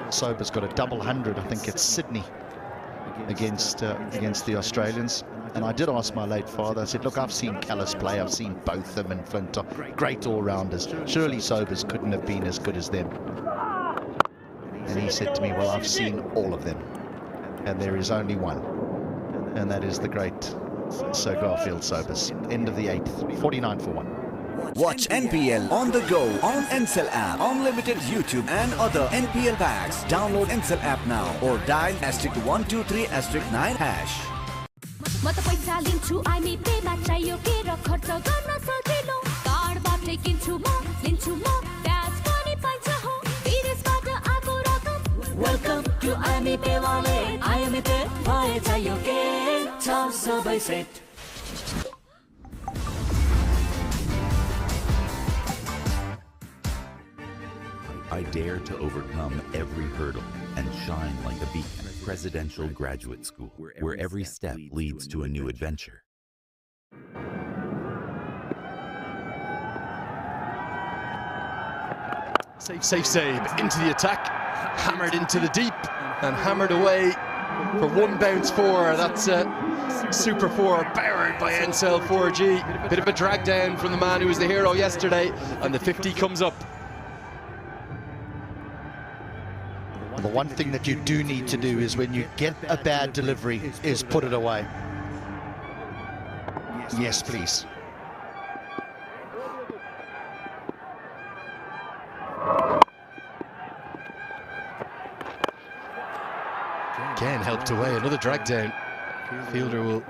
Sobers got a double 100, I think, at Sydney against the Australians. And I did ask my late father, I said, look, I've seen Callis play, I've seen Botham and Flintoff, great all-rounders. Surely Sobers couldn't have been as good as them. And he said to me, well, I've seen all of them, and there is only one, and that is the great Sir Garfield Sobers. End of the 8th, 49 for 1. Watch NPL on the go on Ncell app, unlimited YouTube and other NPL packs. Download Ncell app now or dial *123*9#. म त पैसा लिन्छु IME Pema चाहियो के र खर्च गर्न सजिलो कार्डबाटै किन्छु म लिन्छु म ब्याज पनि पाइन्छ हो विदेशबाट आको रकम वेलकम टु आइमी पे वालेट आइमी पे भए चाहियो के छ सबै set I dare to overcome every hurdle and shine like a beacon. Presidential Graduate School, where every step leads to a new adventure. Safe save into the attack, hammered into the deep and hammered away for one bounce four. That's a super four powered by Encel 4G. Bit of a drag down from the man who was the hero yesterday, and the 50 comes up. The one thing that you do need to do is when you get a bad delivery is put it away. Yes, please. Again helped away, another drag down. Fielder will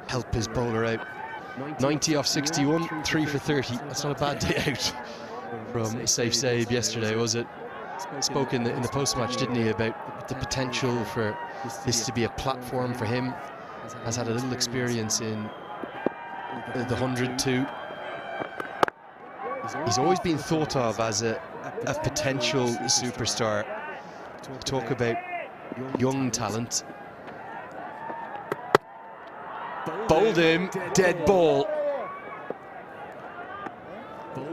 help his bowler out. 90 off 61, 3 for 30. That's not a bad day out from Safe Save yesterday, was it? Spoke in the post-match, didn't he, about the potential for this to be a platform for him. Has had a little experience in the 100 too. He's always been thought of as a potential superstar. Talk about young talent. Bowled him, dead ball.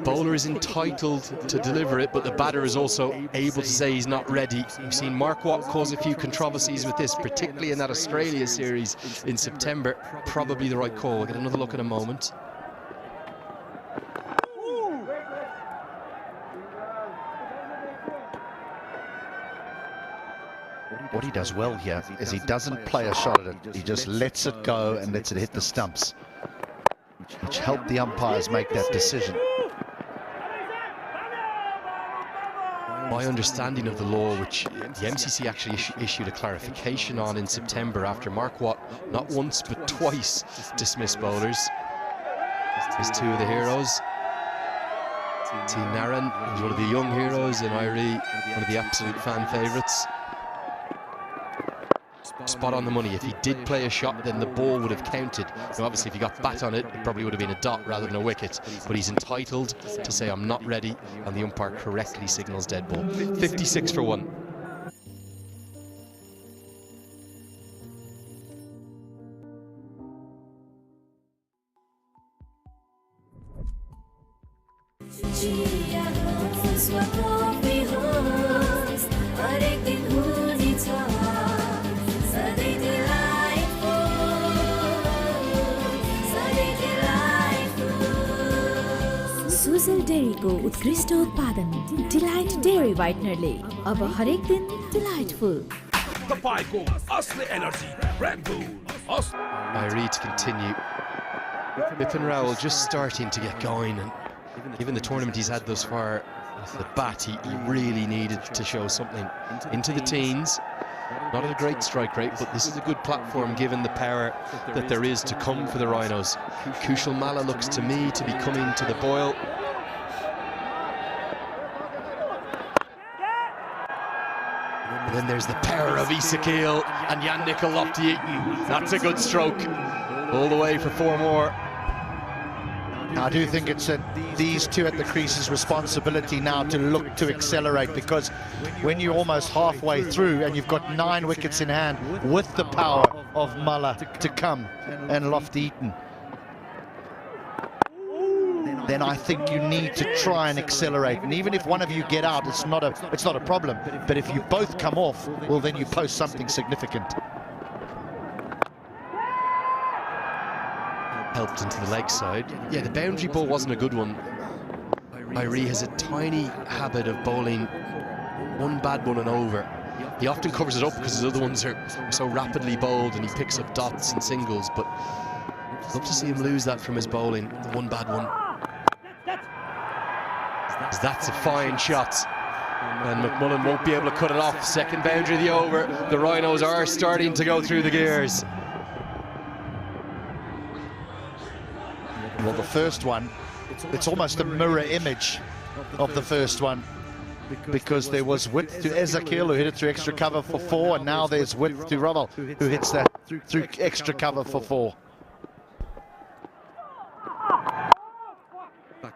Bowler is entitled to deliver it, but the batter is also able to say he's not ready. We've seen Mark Watt cause a few controversies with this, particularly in that Australia series in September. Probably the right call. We'll get another look in a moment. What he does well here is he doesn't play a shot at it. He just lets it go and lets it hit the stumps, which helped the umpires make that decision. My understanding of the law, which the MCC actually issued a clarification on in September after Mark Watt, not once but twice, dismissed bowlers. There's two of the heroes. T. Naran, who's one of the young heroes, and Irie, one of the absolute fan favourites. Spot on the money. If he did play a shot, then the ball would have counted. Now, obviously, if he got bat on it, it probably would have been a dot rather than a wicket. But he's entitled to say, I'm not ready, and the umpire correctly signals dead ball. 56 for 1. Sujal डेयरीको उत्कृष्ट उत्पादन delight dairy व्हाइटनरले अब हरेक दिन delightful तपाईँको असली energy brand bull Irie to continue. Bipin Rawal just starting to get going, and given the tournament he's had thus far off the bat, he really needed to show something. Into the teens. Not at a great strike rate, but this is a good platform given the power that there is to come for the Rhinos. Kushal Malla looks to me to be coming to the boil. And then there's the power of Isakil and Jan Nikolofti. That's a good stroke. All the way for 4 more. I do think it's these two at the crease's responsibility now to look to accelerate, because when you're almost halfway through and you've got 9 wickets in hand with the power of Malla to come and Lofty-Eaton, then I think you need to try and accelerate. And even if one of you get out, it's not a problem. But if you both come off, well, then you post something significant. Helped into the leg side. Yeah, the boundary ball wasn't a good one. Irie has a tiny habit of bowling one bad one and over. He often covers it up because his other ones are so rapidly bowled, and he picks up dots and singles, but I'd love to see him lose that from his bowling, the one bad one. That's a fine shot, and McMullen won't be able to cut it off. Second boundary of the over. The Rhinos are starting to go through the gears. Well, the first one, it's almost a mirror image of the first one, because there was width to Ezekiel, who hit it through extra cover for 4, and now there's width to Raval, who hits that through extra cover for 4.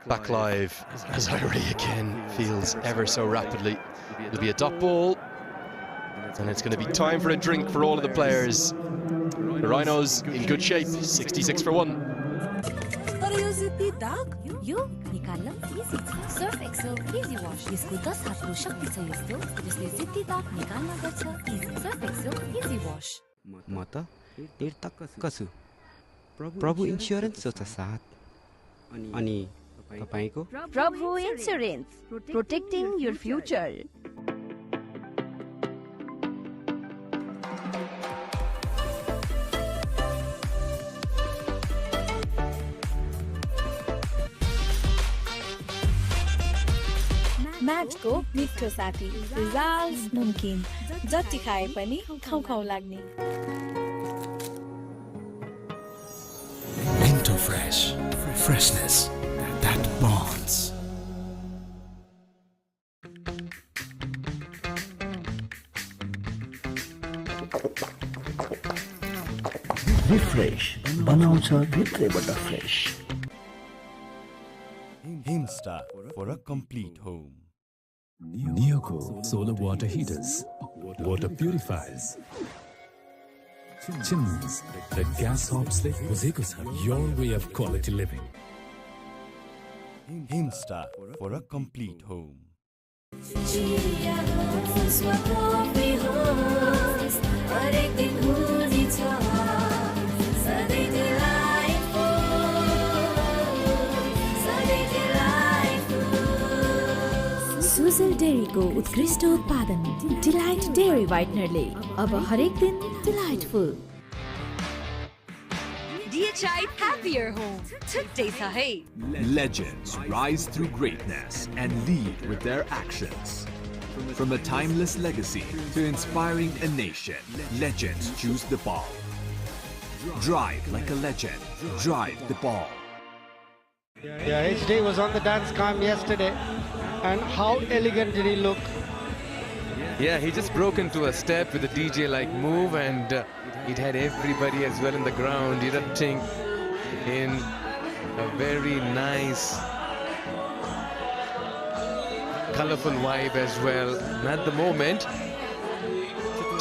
Back live as Irie again fields ever so rapidly. It'll be a dot ball, and it's going to be time for a drink for all of the players. The Rhinos in good shape, 66 for 1. तर यो जित्ती दाग यो निकाल्न easy छ Surf Excel easy wash यसको 10 हातको शक्ति छ यस्तो जसले जिद्दी दाग निकाल्न गर्छ easy Surf Excel easy wash म त कसु प्रभु इन्स्योरेन्स छ साथ अनि तपाईको Prabhu insurance protecting your future म्याचको मिठो साथी रिजाल्स नमकिन जति खाए पनि खाउ खाउ लाग्ने Into fresh freshness that bonds. Refresh बनाउँछ भित्रैबाट fresh Himstar for a complete home. Neoco solar water heaters, water purifiers, chimneys, the gas hobs your way of quality living. Himstar for a complete home. Sujal डेरीको उत्कृष्ट उत्पादन delight dairy व्हाइटनरले अब हरेक दिन delightful DHI happier home छुट्टै छ है Legends rise through greatness and lead with their actions. From a timeless legacy to inspiring a nation, legends choose the ball. Drive like a legend. Drive the ball. Yeah, HD was on the dance cam yesterday. And how elegant did he look? Yeah, he just broke into a step with a DJ-like move, and it had everybody as well in the ground erupting in a very nice, colorful vibe as well. And at the moment,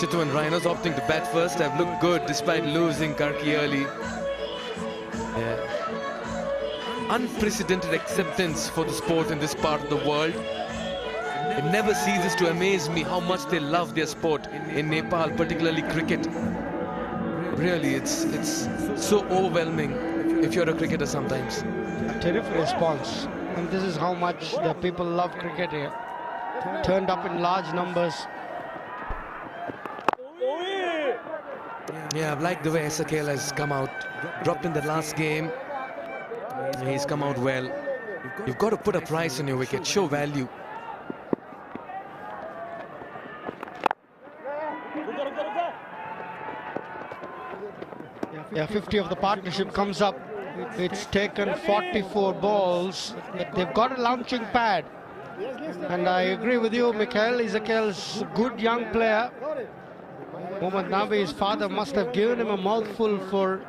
Chitwan Rhinos opting to bat first have looked good despite losing Karki early. Yeah. Unprecedented acceptance for the sport in this part of the world. It never ceases to amaze me how much they love their sport in Nepal, particularly cricket. Really, it's so overwhelming if you're a cricketer sometimes. A terrific response. And this is how much the people love cricket here. Turned up in large numbers. Yeah, I've liked the way SKL has come out. Dropped in the last game. He's come out well. You've got to put a price on your wicket, show value. Yeah, 50 of the partnership comes up. It's taken 44 balls. They've got a launching pad. And I agree with you, Mikhail. Ezekiel's a good young player. Mohammad Nabi, his father, must have given him a mouthful for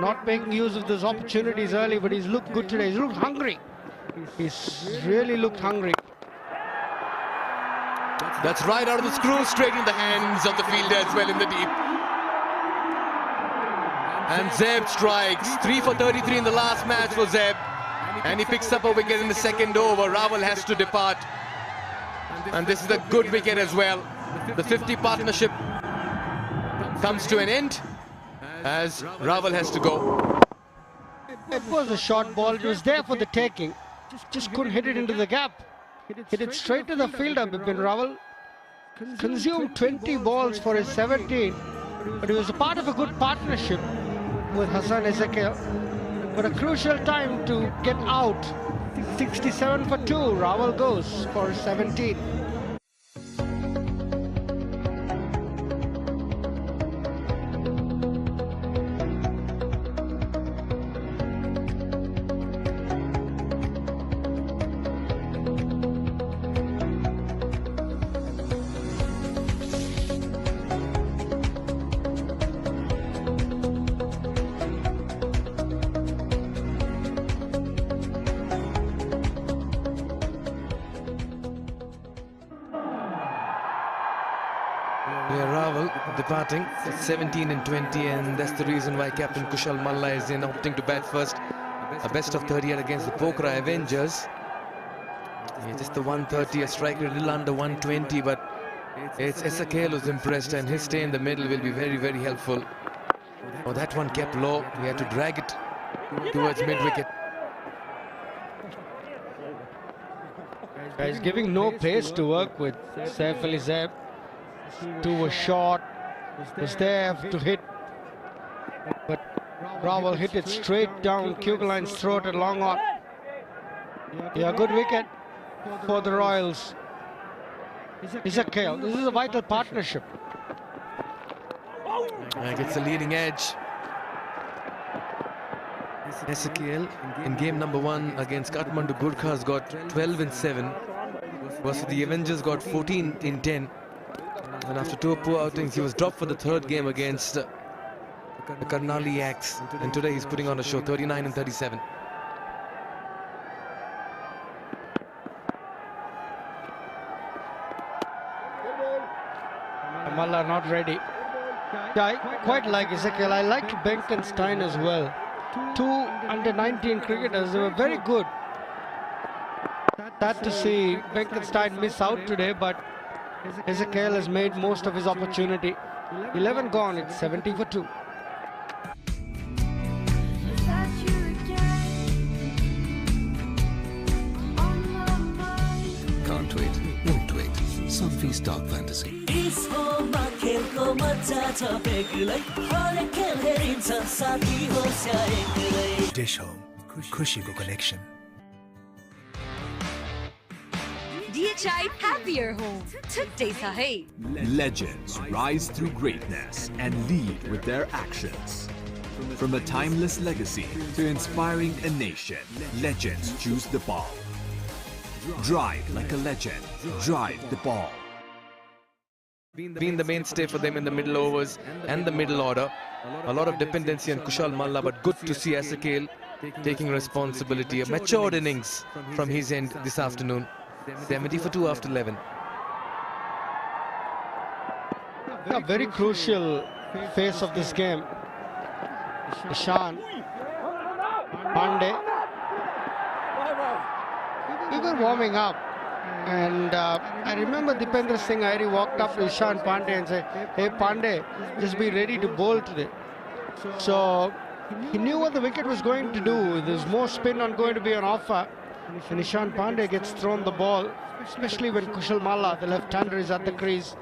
not making use of those opportunities early, but he's looked good today. He's looked hungry. He's really looked hungry. That's right out of the screw, straight in the hands of the fielder as well in the deep. And Zeb strikes. 3 for 33 in the last match for Zeb. And he picks up a wicket in the second over. Raval has to depart. And this is a good wicket as well. The 50 partnership comes to an end as Raval has to go. It was a short ball. It was there for the taking. Just couldn't hit it into the gap. Hit it straight to the fielder. Bipin Raval consumed 20 balls for his 17. But he was a part of a good partnership with Hassan Ezekiel. But a crucial time to get out. 67 for 2. Raval goes for 17. Departing 17 and 20, and that's the reason why Captain Kushal Malla is in, opting to bat first. a best of 38 against the Pokhara Avengers. Yeah, just the 130, a strike rate a little under 120, but it's Ezekiel who's impressed, and his stay in the middle will be very, very helpful. Oh, that one kept low. He had to drag it towards mid-wicket. He's giving no pace to work with. Saif Ali Zaid. Two was short, was there to hit, but Raval hit it straight down Kugeline's throat at long on. Yeah, good wicket for the Royals. Ezekiel, this is a vital partnership. Gets the leading edge. Ezekiel in game number 1 against Kathmandu Gurkhas got 12 in 7. Versus the Avengers got 14 in 10. And after 2 poor outings, he was dropped for the 3rd game against the Karnali Axe. And today he's putting on a show, 39 and 37. Malla not ready. Yeah, I quite like Ezekiel. I liked Benkenstein as well. 2 under-19 cricketers, they were very good. Sad to see Benkenstein miss out today, but Ezekiel has made most of his opportunity. 11 gone, it's 70 for 2. Can't wait, won't wait. Sunfee Stock Fantasy. Dish Home, Khushi ko connection. DHI Happier Home. Today sa hai. Legends rise through greatness and lead with their actions. From a timeless legacy to inspiring a nation, legends choose the ball. Drive like a legend. Drive the ball. Been the mainstay for them in the middle overs and the middle order. A lot of dependency on Kushal Malla, but good to see Ezekiel taking responsibility. A matured innings from his end this afternoon. 70 for 2 after 11. A very crucial phase of this game. Ishan, Pandey. We were warming up, and I remember Dipendra Singh Airi walked up to Ishan Pandey and said, "Hey Pandey, just be ready to bowl today." So he knew what the wicket was going to do. There's more spin on going to be on offer. And Ishan Pandey gets thrown the ball, especially when Kushal Malla, the left-hander, is at the crease.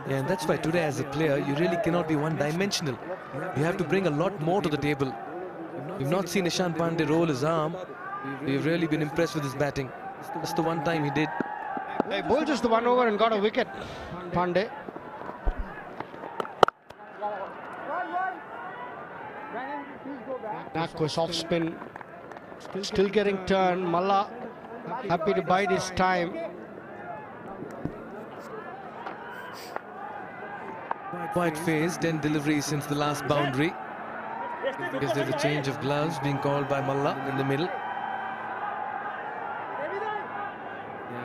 Yeah, and that's why today as a player, you really cannot be one-dimensional. You have to bring a lot more to the table. We've not seen Ishan Pandey roll his arm. We've really been impressed with his batting. That's the one time he did. He bowled just the one over and got a wicket, Pandey. Nakos off spin, still getting turned. Malla happy to bide his time. Quite phased, 10 deliveries since the last boundary. Because there's a change of gloves being called by Malla in the middle.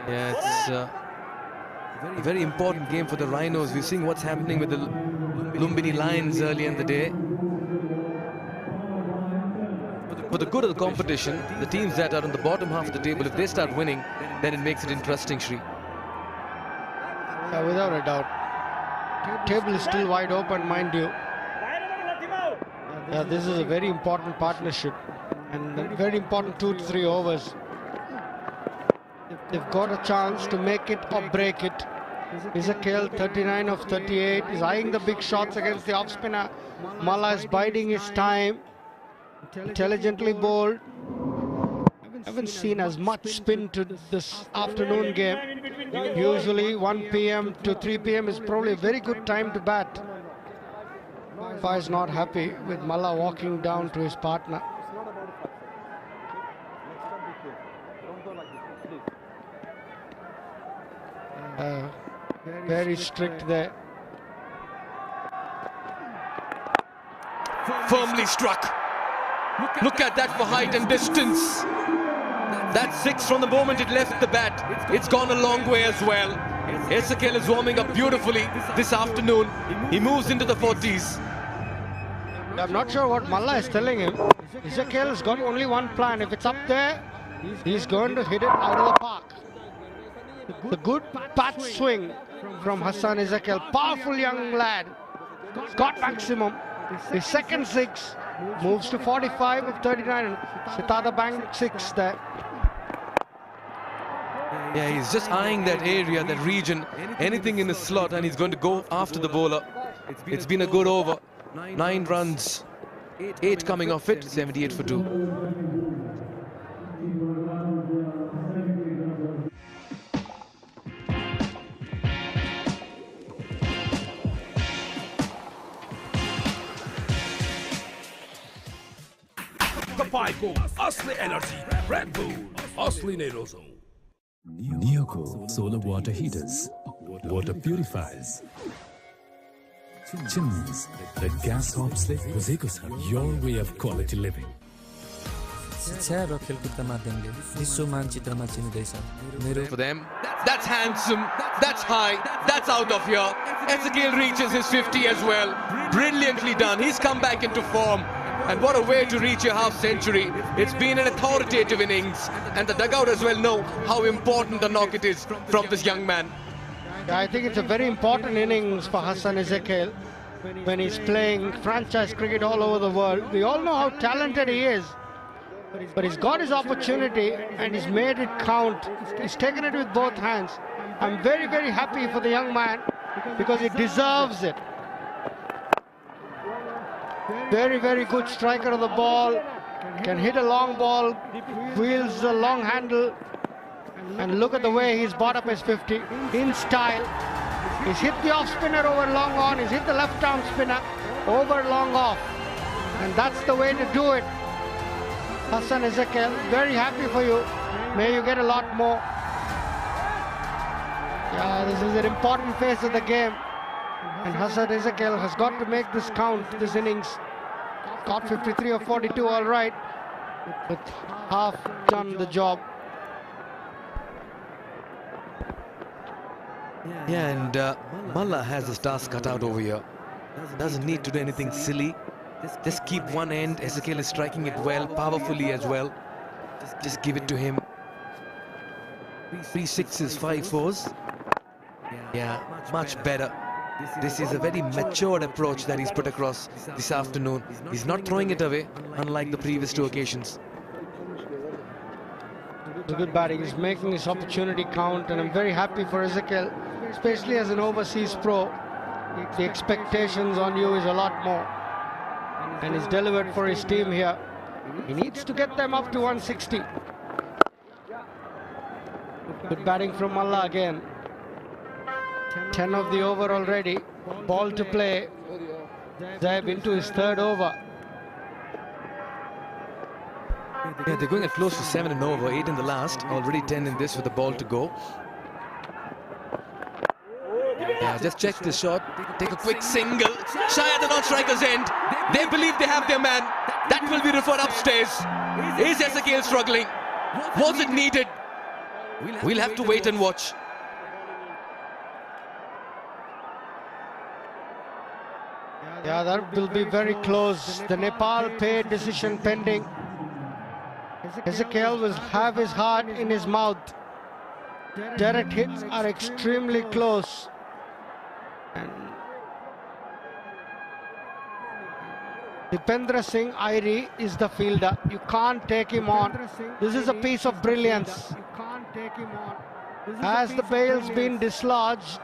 Yeah, it's a very important game for the Rhinos. We're seeing what's happening with the Lumbini Lions early in the day. For the good of the competition, the teams that are on the bottom half of the table, if they start winning, then it makes it interesting, Shri. Yeah, without a doubt. Table is still wide open, mind you. This is a very important partnership and a very important 2 to 3 overs. They've got a chance to make it or break it. Ezekiel, 39 of 38, is eyeing the big shots against the off spinner. Malla is biding his time. Intelligently bowled. Haven't seen as much spin to this afternoon game. Usually 1 p.m. to 3 p.m. is probably a very good time to bat. Fa is not happy with Malla walking down to his partner. Very strict there. Firmly struck. Look at that for height and distance. That's 6 from the moment it left the bat. It's gone a long way as well. Ezekiel is warming up beautifully this afternoon. He moves into the 40s. I'm not sure what Malla is telling him. Ezekiel has got only one plan. If it's up there, he's going to hit it out of the park. The good pat swing from Hassan Ezekiel. Powerful young lad. Got maximum. His second six moves to 45 of 39. Sitada banked six there. Yeah, he's just eyeing that area, that region, anything in his slot, and he's going to go after the bowler. It's been a good over. 9 runs, 8 coming off it, 78 for 2. Kapayko, Asli Energy, Red Bull, Asli Nerozo. Neoco solar water heaters, water purifiers, chimneys, the gas hobs that your way of quality living. For them, that's handsome, that's high, that's out of here. Ezekiel reaches his 50 as well. Brilliantly done. He's come back into form. And what a way to reach a half century. It's been an authoritative innings. And the dugout as well know how important a knock it is from this young man. I think it's a very important innings for Hassan Ezekiel when he's playing franchise cricket all over the world. We all know how talented he is. But he's got his opportunity and he's made it count. He's taken it with both hands. I'm very, very happy for the young man because he deserves it. Very, very good striker of the ball. Can hit a long ball, wields a long handle. And look at the way he's brought up his 50 in style. He's hit the off spinner over long on. He's hit the left arm spinner over long off. And that's the way to do it. Hassan Ezekiel, very happy for you. May you get a lot more. Yeah, this is an important phase of the game. And Hassan Ezekiel has got to make this count, this innings. Got 53 or 42, all right. With half done the job. Yeah, and Malla has his task cut out over here. Doesn't need to do anything silly. Just keep one end. Ezekiel is striking it well, powerfully as well. Just give it to him. 3 6s, 5 4s. Yeah, much better. This is a very matured approach that he's put across this afternoon. He's not throwing it away, unlike the previous 2 occasions. It's a good batting. He's making his opportunity count, and I'm very happy for Ezekiel, especially as an overseas pro. The expectations on you is a lot more. And he's delivered for his team here. He needs to get them up to 160. Good batting from Malla again. 10 of the over already. Ball to play. Zaib into his 3rd over. Yeah, they're going at close to 7 and over, 8 in the last. Already 10 in this with the ball to go. Yeah, just check this shot. Take a quick single. Shy at the non-striker's end. They believe they have their man. That will be referred upstairs. Is Ezekiel struggling? Was it needed? We'll have to wait and watch. Yeah, that will be very close. The Nepal pay decision pending. Ezekiel will have his heart in his mouth. Direct hits are extremely close. And Dipendra Singh Airi is the fielder. You can't take him on. This is a piece of brilliance. Has the bails been dislodged?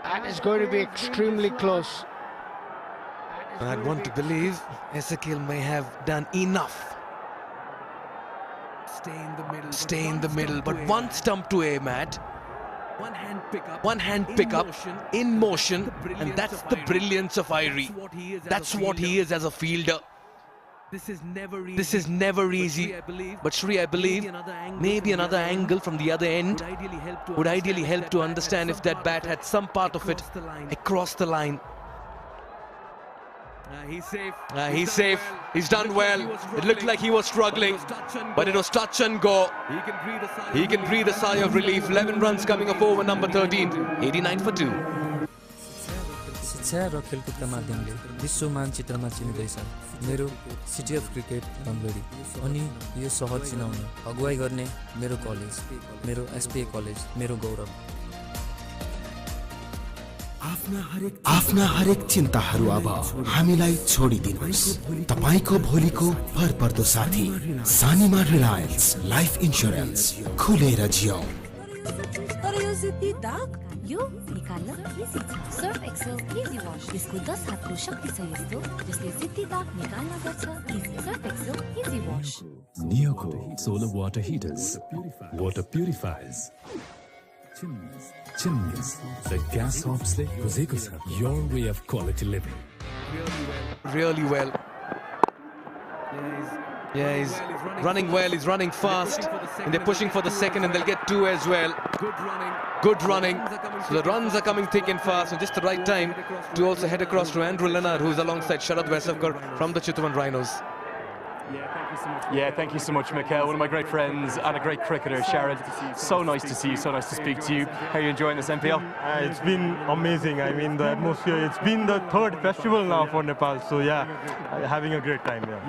That is going to be extremely close. I'd want to believe Ezekiel may have done enough. Stay in the middle, but one stump to aim at. One hand pick up, in motion, and that's the brilliance of Airi. That's what he is as a fielder. This is never easy. But Shri, I believe maybe another angle from the other end would ideally help to understand if that bat had some part of it across the line. He's safe. He's done well. It looked like he was struggling, but it was touch and go. He can breathe a sigh of relief. 11 runs coming up over number 13. 89 for 2. शिक्षा र खेलकुदका माध्यमले विश्व मानचित्रमा चिनिँदैछ। मेरो city of cricket बङ्गलोरी अनि यो सहर चिनाउन अगुवाई गर्ने मेरो college, मेरो एसपीए कलेज मेरो गौरव। आफ्ना हरेक चिन्ताहरू अब हामीलाई छोडिदिनुहोस्। तपाईको भोलिको भरपर्दो साथी सानीमा रिलायन्स लाइफ इन्स्योरेन्स। खुलेर जियौँ। तर यो जिद्दी दाग यो निकाल्न इजी छ। सर्फ एक्सेल इजी वाश, यसको 10 हातको शक्ति छ यस्तो जसले जिद्दी दाग निकाल्न गर्छ easy. Surf Excel easy wash. Neoco solar water heaters, water purifiers. Chimneys, the gas hobs ले बुझेको छ your way of quality living. Really well. Yeah, he's running well, he's running fast, and they're pushing for the second, and they'll get 2 as well. Good running. So the runs are coming thick and fast, and just the right time to also head across to Andrew Leonard, who's alongside Sharad Vesavkar from the Chitwan Rhinos. Yeah, thank you so much, Mikhail. One of my great friends and a great cricketer, Sharad. So nice to see you, so nice to speak to you. How are you enjoying this NPL? It's been amazing. I mean, the atmosphere, it's been the 3rd festival now for Nepal. So yeah, having a great time, yeah.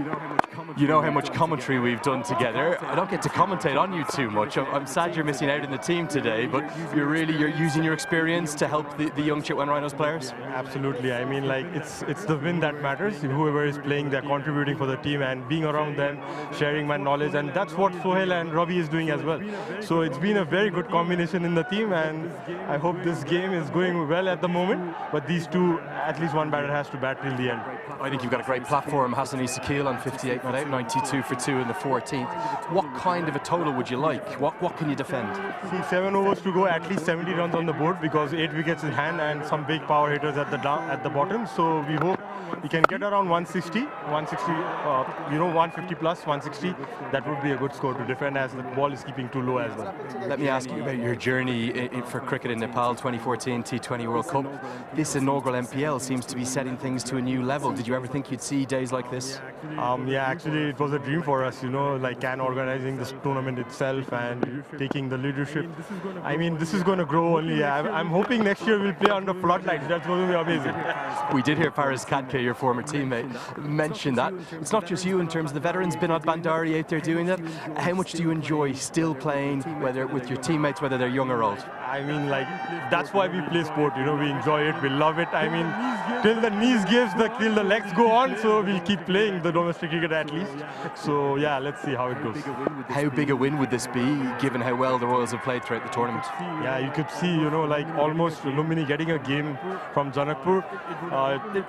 You know how much commentary we've done together. I don't get to commentate on you too much. I'm sad you're missing out in the team today, but you're using your experience to help the young Chitwan Rhinos players? Absolutely. I mean, like, it's the win that matters. Whoever is playing, they're contributing for the team, and being around them, sharing my knowledge, and that's what Sohail and Ravi is doing as well. So it's been a very good combination in the team, and I hope this game is going well at the moment, but these two, at least one batter has to bat till the end. I think you've got a great platform. Hassan Isakil on 58 not out, 92 for 2 in the 14th. What kind of a total would you like? What can you defend? See, 7 overs to go, at least 70 runs on the board, because 8 wickets in hand and some big power hitters at the bottom. So we hope we can get around 160, 150 plus 160. That would be a good score to defend, as the ball is keeping too low as well. Let me ask you about your journey for cricket in Nepal, 2014 T20 World Cup. This inaugural NPL seems to be setting things to a new level. Did you ever think you'd see days like this? Yeah, actually it was a dream for us, like organizing this tournament itself and taking the leadership. I mean, this is going to grow only. I'm hoping next year we'll play under floodlights. That's going to be amazing. We did hear Faraz Katke, your former teammate, mention that. It's not just you in terms of the veterans, Binod Bandari out there doing that. How much do you enjoy still playing, whether with your teammates, whether they're young or old? I mean, like, that's why we play sport, we enjoy it, we love it. I mean, till the knees gives, till the legs go on, so we'll keep playing the domestic cricket at least. So yeah, let's see how it goes. How big a win would this be, given how well the Royals have played throughout the tournament? Yeah, you could see, like almost Lumini getting a game from Janakpur.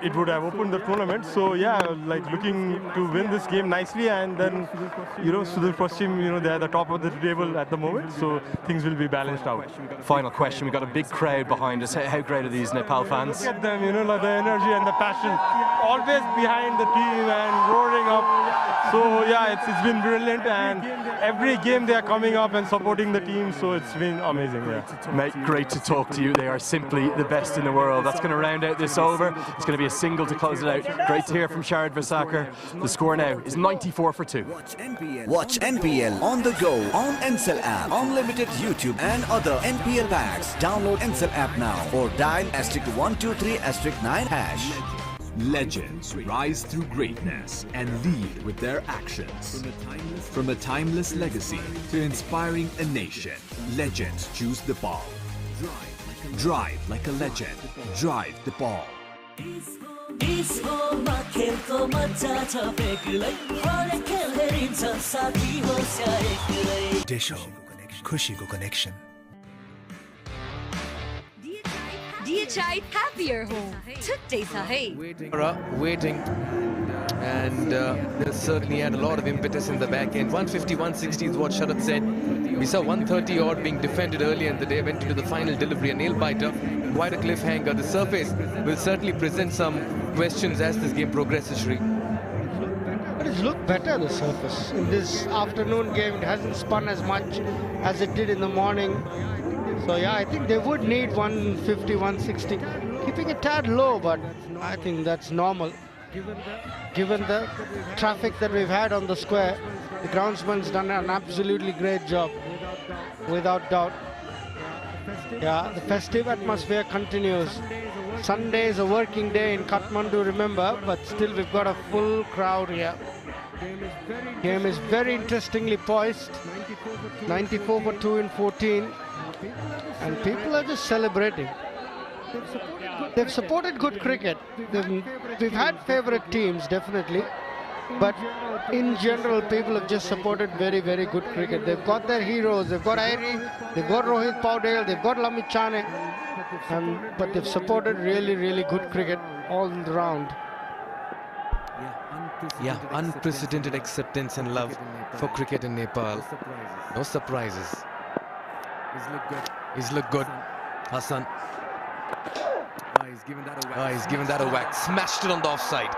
It would have opened the tournament. So yeah, like looking to win this game nicely, and then, Sudhir Paschim, they're at the top of the table at the moment, so things will be balanced out. Final question, we've got a big crowd behind us. How great are these Nepal fans? Look at them, like the energy and the passion, always behind the team and roaring up. So yeah, it's been brilliant, and every game they are coming up and supporting the team, so it's been amazing. Yeah. Mate, great to talk to you. They are simply the best in the world. That's going to round out this over. It's going to be a single to close it out. Great to hear from Sharad Vesavkar. The score now is 94 for 2. Watch NPL on the go on Ncell app, unlimited YouTube and other NPL packs. Download Ncell app now or dial *123*9#. Legends rise through greatness and lead with their actions. From a timeless legacy to inspiring a nation, legends choose the ball. Drive like a legend. Drive the ball. Dish Home, Khushiको connection. DHI Happier Home. Today sahi. Waiting. And they certainly had a lot of impetus in the back end. 150, 160 is what Sharad said. We saw 130 odd being defended earlier in the day, went into the final delivery, a nail biter, quite a cliffhanger. The surface will certainly present some questions as this game progresses, Shri. But it's looked better, the surface. In this afternoon game, it hasn't spun as much as it did in the morning. So yeah, I think they would need 150, 160. Keeping a tad low, but I think that's normal. Given the traffic that we've had on the square, the groundsman's done an absolutely great job, without doubt. Yeah, the festive atmosphere continues. Sunday is a working day in Kathmandu, remember, but still we've got a full crowd here. Game is very interestingly poised. 94 for 2 in 14. And people are just celebrating. They've supported good cricket. We've had favourite teams, definitely. But in general, people have just supported very, very good cricket. They've got their heroes. They've got Airi, they've got Rohit Paudel, they've got Lamit Chane. But they've supported really, really good cricket all round. Yeah, unprecedented acceptance and love for cricket in Nepal. No surprises. He's looked good. Hassan. He's given that a whack. Smashed it on the offside.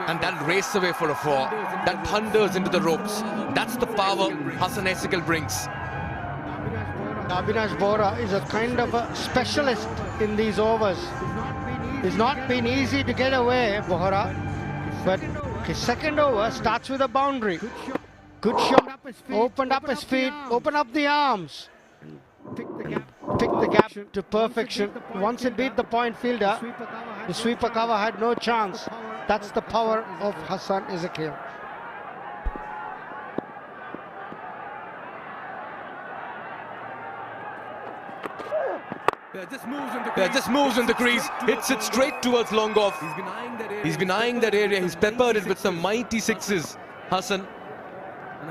And that race away for a four. That thunders into the ropes. That's the power Hassan Ezekiel brings. Avinash Bora is a kind of a specialist in these overs. It's not been easy to get away, Bohra. But his second over starts with a boundary. Good shot. Opened up his feet. Opened up the arms. Picked the gap to perfection. Once it beat the point fielder, the sweeper cover had no chance. That's the power of Hassan Ezekiel. Just moves in the crease. Hits it straight towards long off. He's been eyeing that area. He's peppered it with some mighty sixes. Hassan. And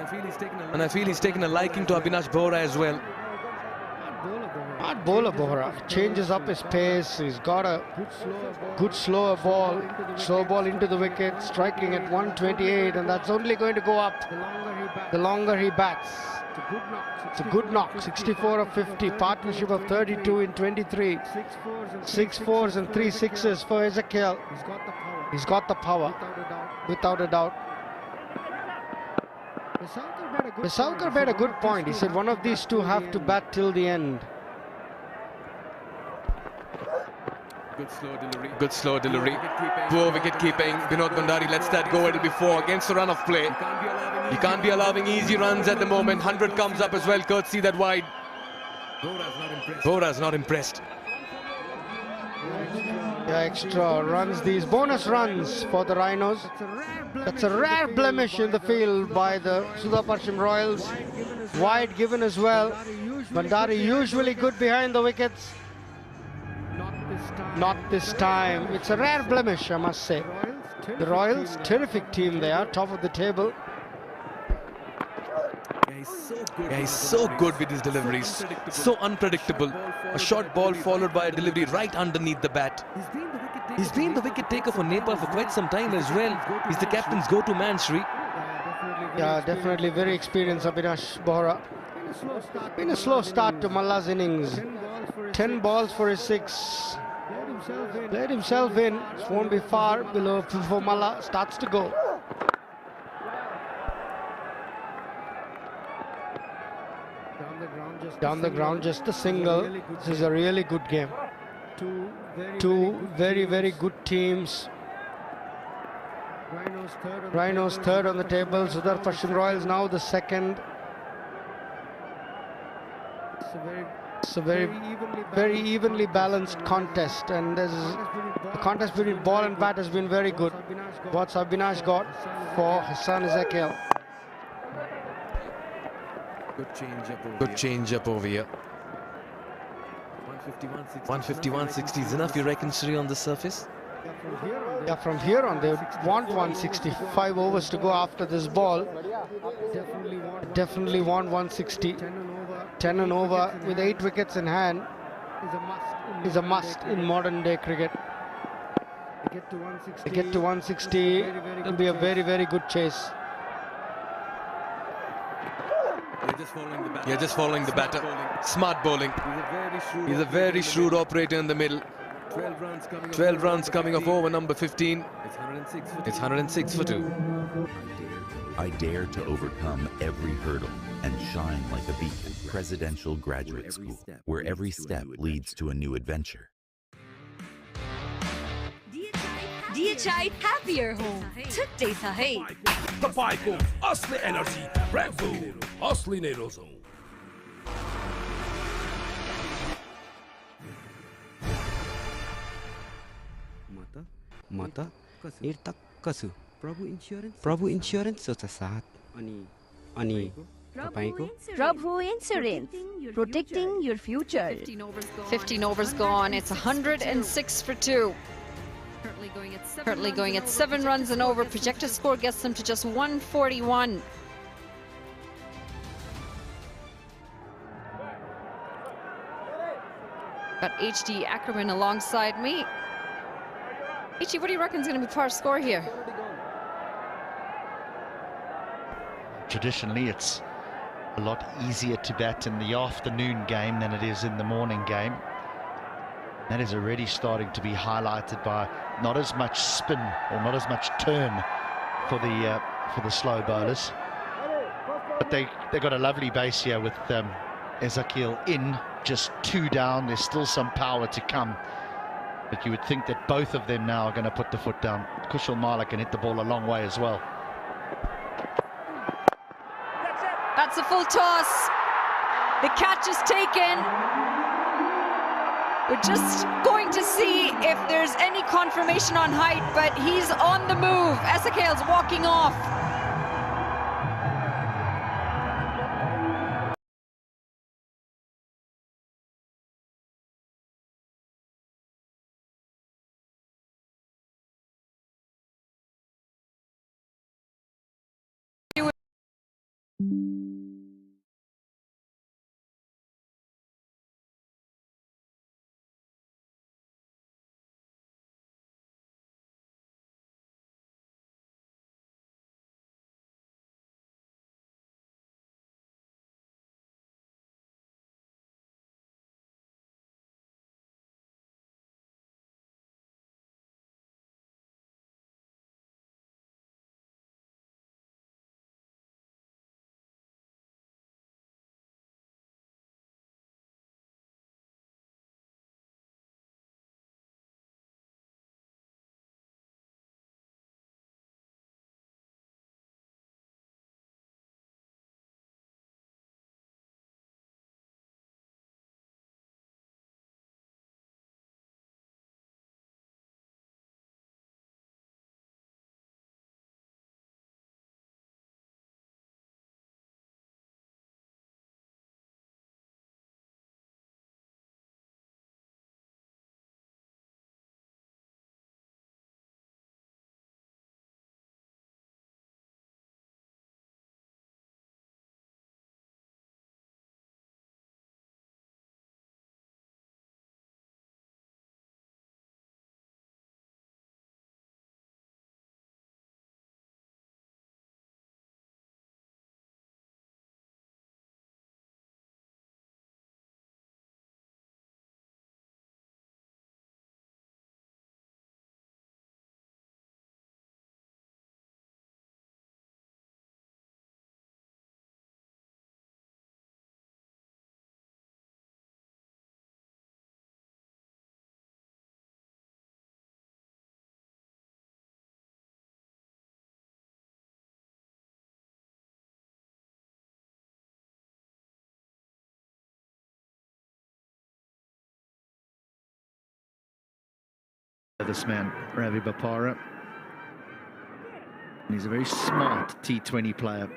I feel he's taken a liking to Avinash Bora as well. Hard bowler Bohra changes up his pace. He's got a good slow ball into the wicket, striking at 128, and that's only going to go up the longer he bats. It's a good knock. 64 of 50, partnership of 32 in 23. 6 fours and 3 sixes for Ezekiel. He's got the power, without a doubt. Vesalkar made a good point. He said one of these two have to bat till the end. Good slow delivery. Poor wicket keeping. Vinod Bhandari lets that go. It'll be 4 against the run of play. You can't be allowing easy runs at the moment. 100 comes up as well, courtesy that wide. Bora's not impressed. Yeah, extra runs, these bonus runs for the Rhinos. That's a rare blemish in the field by the Sudhaparshim Royals. Wide given as well. Bhandari usually good behind the wickets. Not this time. It's a rare blemish, I must say. The Royals, terrific team they are, top of the table. Yeah, he's so good with his deliveries. So unpredictable. A short ball followed by a delivery right underneath the bat. He's been the wicket taker for Nepal for quite some time as well. He's the captain's go-to man, Shri. Yeah, definitely very experienced Avinash Bora. Been a slow start to Malla's innings. 10 balls for his 6. Played himself in. It won't be far below before Malla starts to go. Down the ground, just a single. This is a really good game. Two very, very good teams. Rhinos third on the table. Sudhaparshim Royals now the second. It's a very evenly balanced contest, and the contest between ball and bat has been very good. What's Avinash got for Hassan Ezekiel? Good change up over here. 151.60 is enough, you reckon, Shri, on the surface? Yeah, from here on they want 165 overs to go after this ball. Definitely want 160. 10 and over with 8 wickets in hand is a must in modern day cricket. They get to 160, it'll be a very, very good chase. Just following the batter. Smart bowling. He's a very shrewd operator in the middle. 12 runs coming off over number 15. It's 106 for 2. I dare to overcome every hurdle and shine like a beacon. Presidential Graduate School, where every step leads to a new adventure. DHI Happier Home. Today sa hai. Tapay Asli Energy, Red Bull, Asli Nerozone. म त निर्धक्क छु प्रभु insurance हो त साथ अनि तपाईको Prabhu Insurance, protecting your future. 15 overs gone. It's 106 for 2. Currently going at 7 runs and over. Projected score gets them to just 141. Got HD Ackerman alongside me. HD, what do you reckon is going to be par score here? Traditionally, it's a lot easier to bat in the afternoon game than it is in the morning game. That is already starting to be highlighted by not as much spin or not as much turn for the slow bowlers. But they got a lovely base here with Ezekiel in, just 2 down. There's still some power to come. But you would think that both of them now are going to put the foot down. Kushal Mala can hit the ball a long way as well. That's a full toss. The catch is taken. We're just going to see if there's any confirmation on height, but he's on the move. Ezekiel's walking off. This man, Ravi Bopara. He's a very smart T20 player.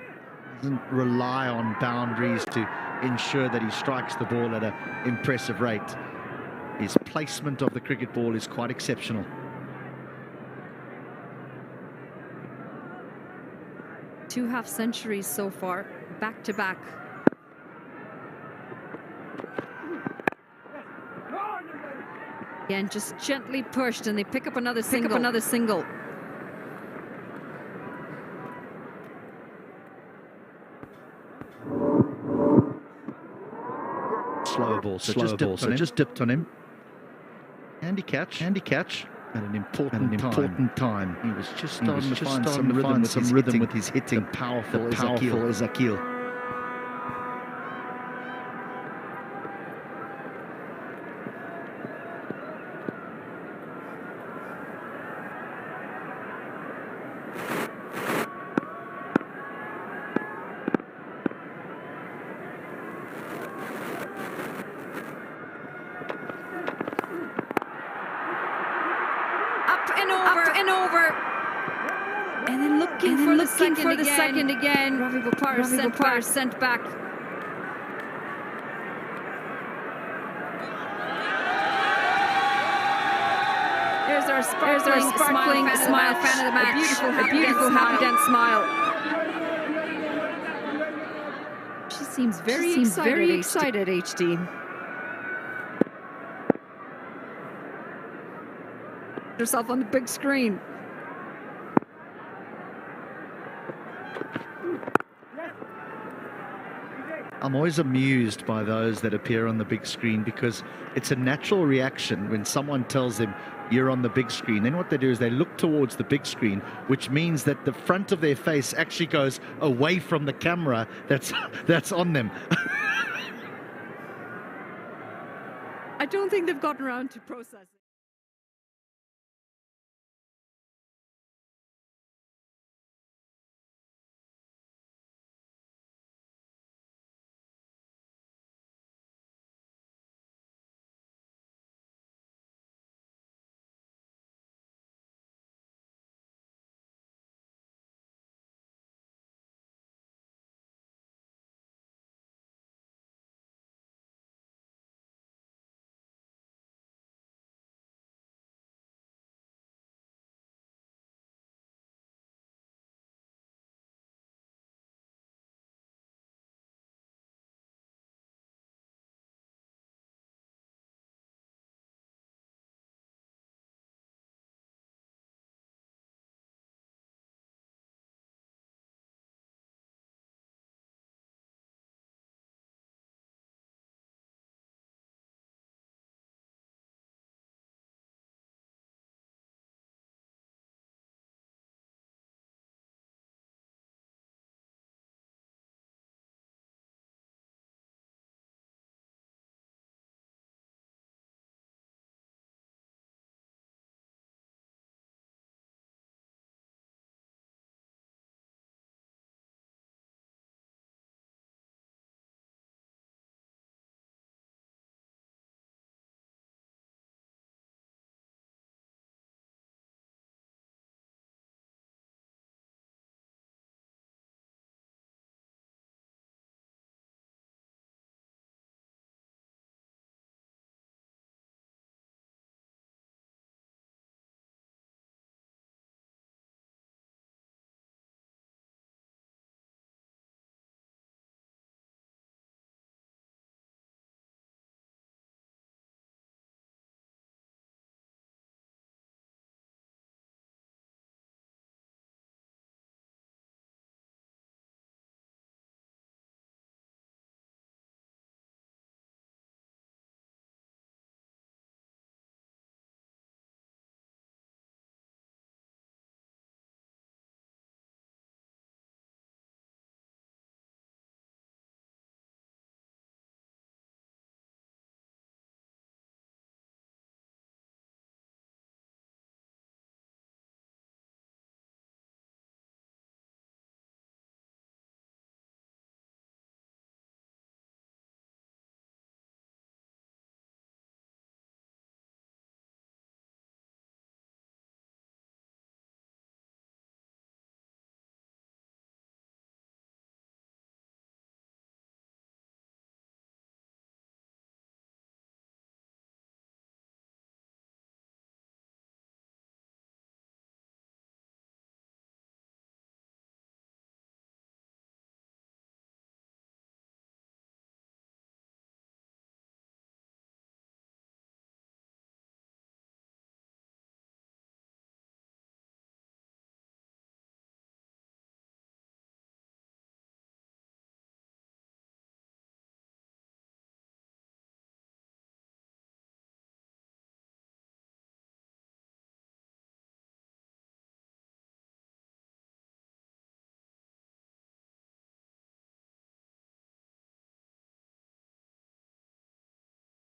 Doesn't rely on boundaries to ensure that he strikes the ball at an impressive rate. His placement of the cricket ball is quite exceptional. Two half centuries so far, back to back. Again, just gently pushed, and they pick up another single. Slower ball, so just dipped on him. Handy catch. At an important time. He was just starting to find some rhythm with his hitting. The powerful Ezekiel. over. And then looking for the second again. Ravi Bopar sent back. There's our sparkling smile fan of the match. A beautiful happy dance smile. She seems very excited, HD. Herself on the big screen. I'm always amused by those that appear on the big screen because it's a natural reaction when someone tells them you're on the big screen. Then what they do is they look towards the big screen, which means that the front of their face actually goes away from the camera that's on them. I don't think they've gotten around to processing.